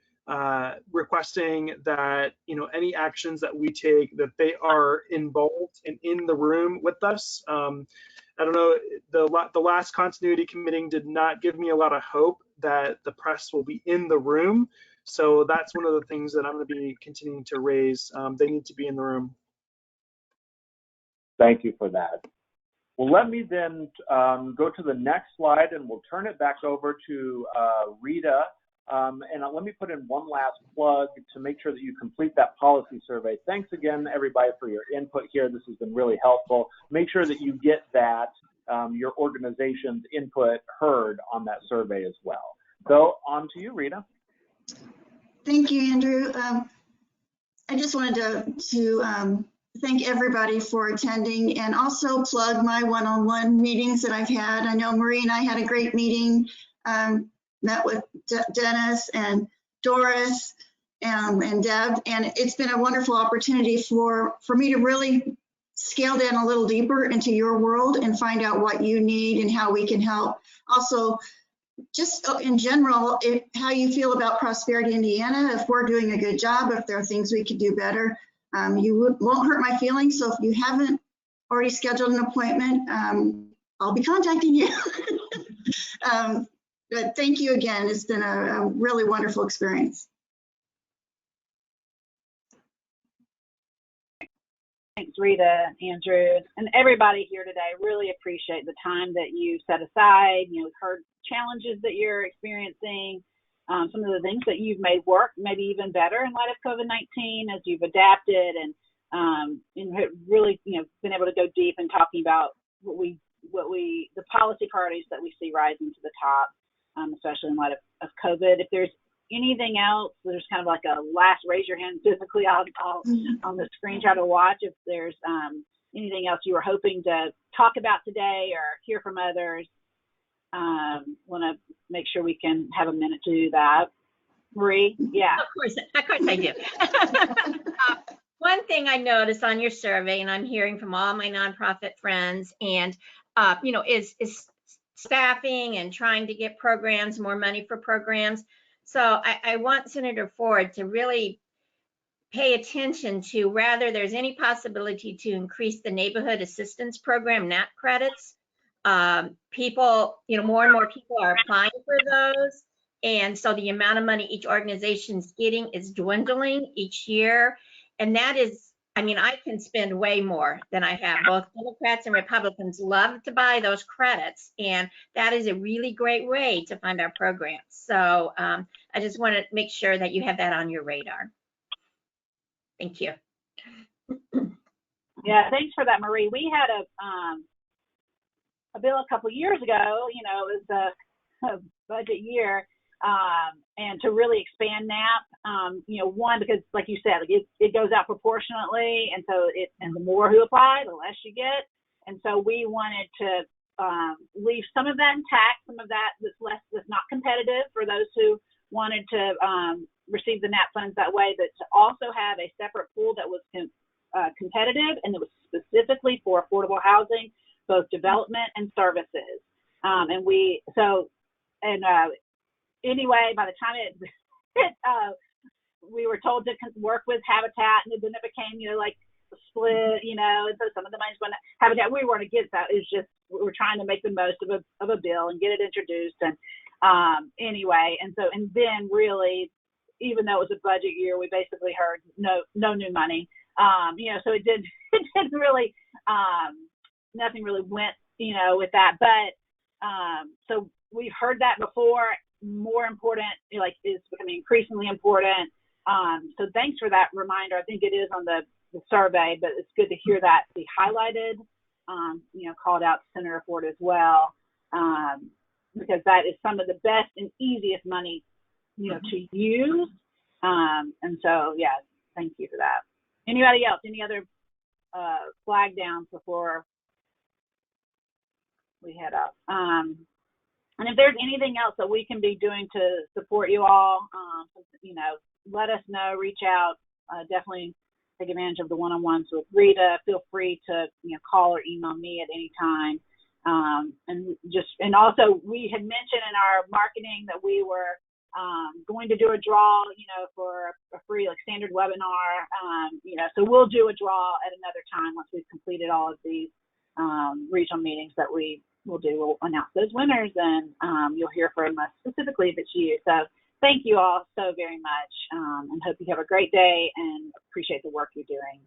requesting that any actions that we take, that they are involved and in the room with us. I don't know, the last continuity committee did not give me a lot of hope that the press will be in the room. So that's one of the things that I'm going to be continuing to raise. They need to be in the room. Thank you for that. Well, let me then go to the next slide, and we'll turn it back over to Rita And let me put in one last plug to make sure that you complete that policy survey. Thanks again, everybody, for your input here. This has been really helpful. Make sure that you get that, your organization's input heard on that survey as well. So on to you, Rita. Thank you, Andrew. I just wanted to thank everybody for attending and also plug my one-on-one meetings that I've had. I know Marie and I had a great meeting, met with Dennis and Doris and Deb, and it's been a wonderful opportunity for me to really scale down a little deeper into your world and find out what you need and how we can help. Also, just in general, how you feel about Prosperity Indiana, if we're doing a good job, if there are things we could do better. You won't hurt my feelings, so if you haven't already scheduled an appointment, I'll be contacting you. But thank you again. It's been a really wonderful experience. Thanks, Rita, Andrew, and everybody here today. Really appreciate the time that you set aside. You know, we've heard challenges that you're experiencing, some of the things that you've made work maybe even better in light of COVID-19 as you've adapted and really, you know, been able to go deep in talking about the policy priorities that we see rising to the top, especially in light of COVID. If there's anything else, there's kind of like a last raise your hand physically on the screen, try to watch if there's anything else you were hoping to talk about today or hear from others. Want to make sure we can have a minute to do that. Marie? Yeah. Of course I do. One thing I noticed on your survey, and I'm hearing from all my nonprofit friends, and you know, is staffing and trying to get programs, more money for programs. So I want Senator Ford to really pay attention to whether there's any possibility to increase the neighborhood assistance program, NAP credits. People, you know, more and more people are applying for those. And so the amount of money each organization's getting is dwindling each year. And that is, I mean, I can spend way more than I have. Both Democrats and Republicans love to buy those credits. And that is a really great way to fund our programs. So I just want to make sure that you have that on your radar. Thank you. Yeah, thanks for that, Marie. We had a bill a couple years ago, you know, it was a budget year, and to really expand NAP, you know, one, because like you said, like it goes out proportionately, and so and the more who apply, the less you get. And so we wanted to leave some of that intact, some of that that's not competitive for those who wanted to receive the NAP funds that way, but to also have a separate pool that was competitive and that was specifically for affordable housing, both development and services. Anyway, by the time we were told to work with Habitat, and then it became, you know, like split, you know, and so some of the money's going to Habitat. We weren't against that. It's just we're trying to make the most of a bill and get it introduced. And anyway, and then really, even though it was a budget year, we basically heard no new money. You know, so it didn't really, nothing really went, you know, with that. But so we've heard that before. More important, like, is becoming increasingly important. So thanks for that reminder. I think it is on the survey, but it's good to hear that be highlighted, you know, called out to Senator Ford as well, because that is some of the best and easiest money, you know, to use. And so, yeah, thank you for that. Anybody else? Any other flag downs before we head up? And if there's anything else that we can be doing to support you all, you know, let us know, reach out, definitely take advantage of the one-on-ones with Rita. Feel free to, you know, call or email me at any time. And also we had mentioned in our marketing that we were going to do a draw, you know, for a free, like, standard webinar, you know, so we'll do a draw at another time once we've completed all of these regional meetings that we will do. We'll announce those winners, and you'll hear from us specifically if it's you. So thank you all so very much, and hope you have a great day, and appreciate the work you're doing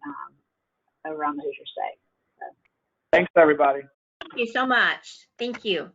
around the Hoosier State. So. Thanks, everybody. Thank you so much. Thank you.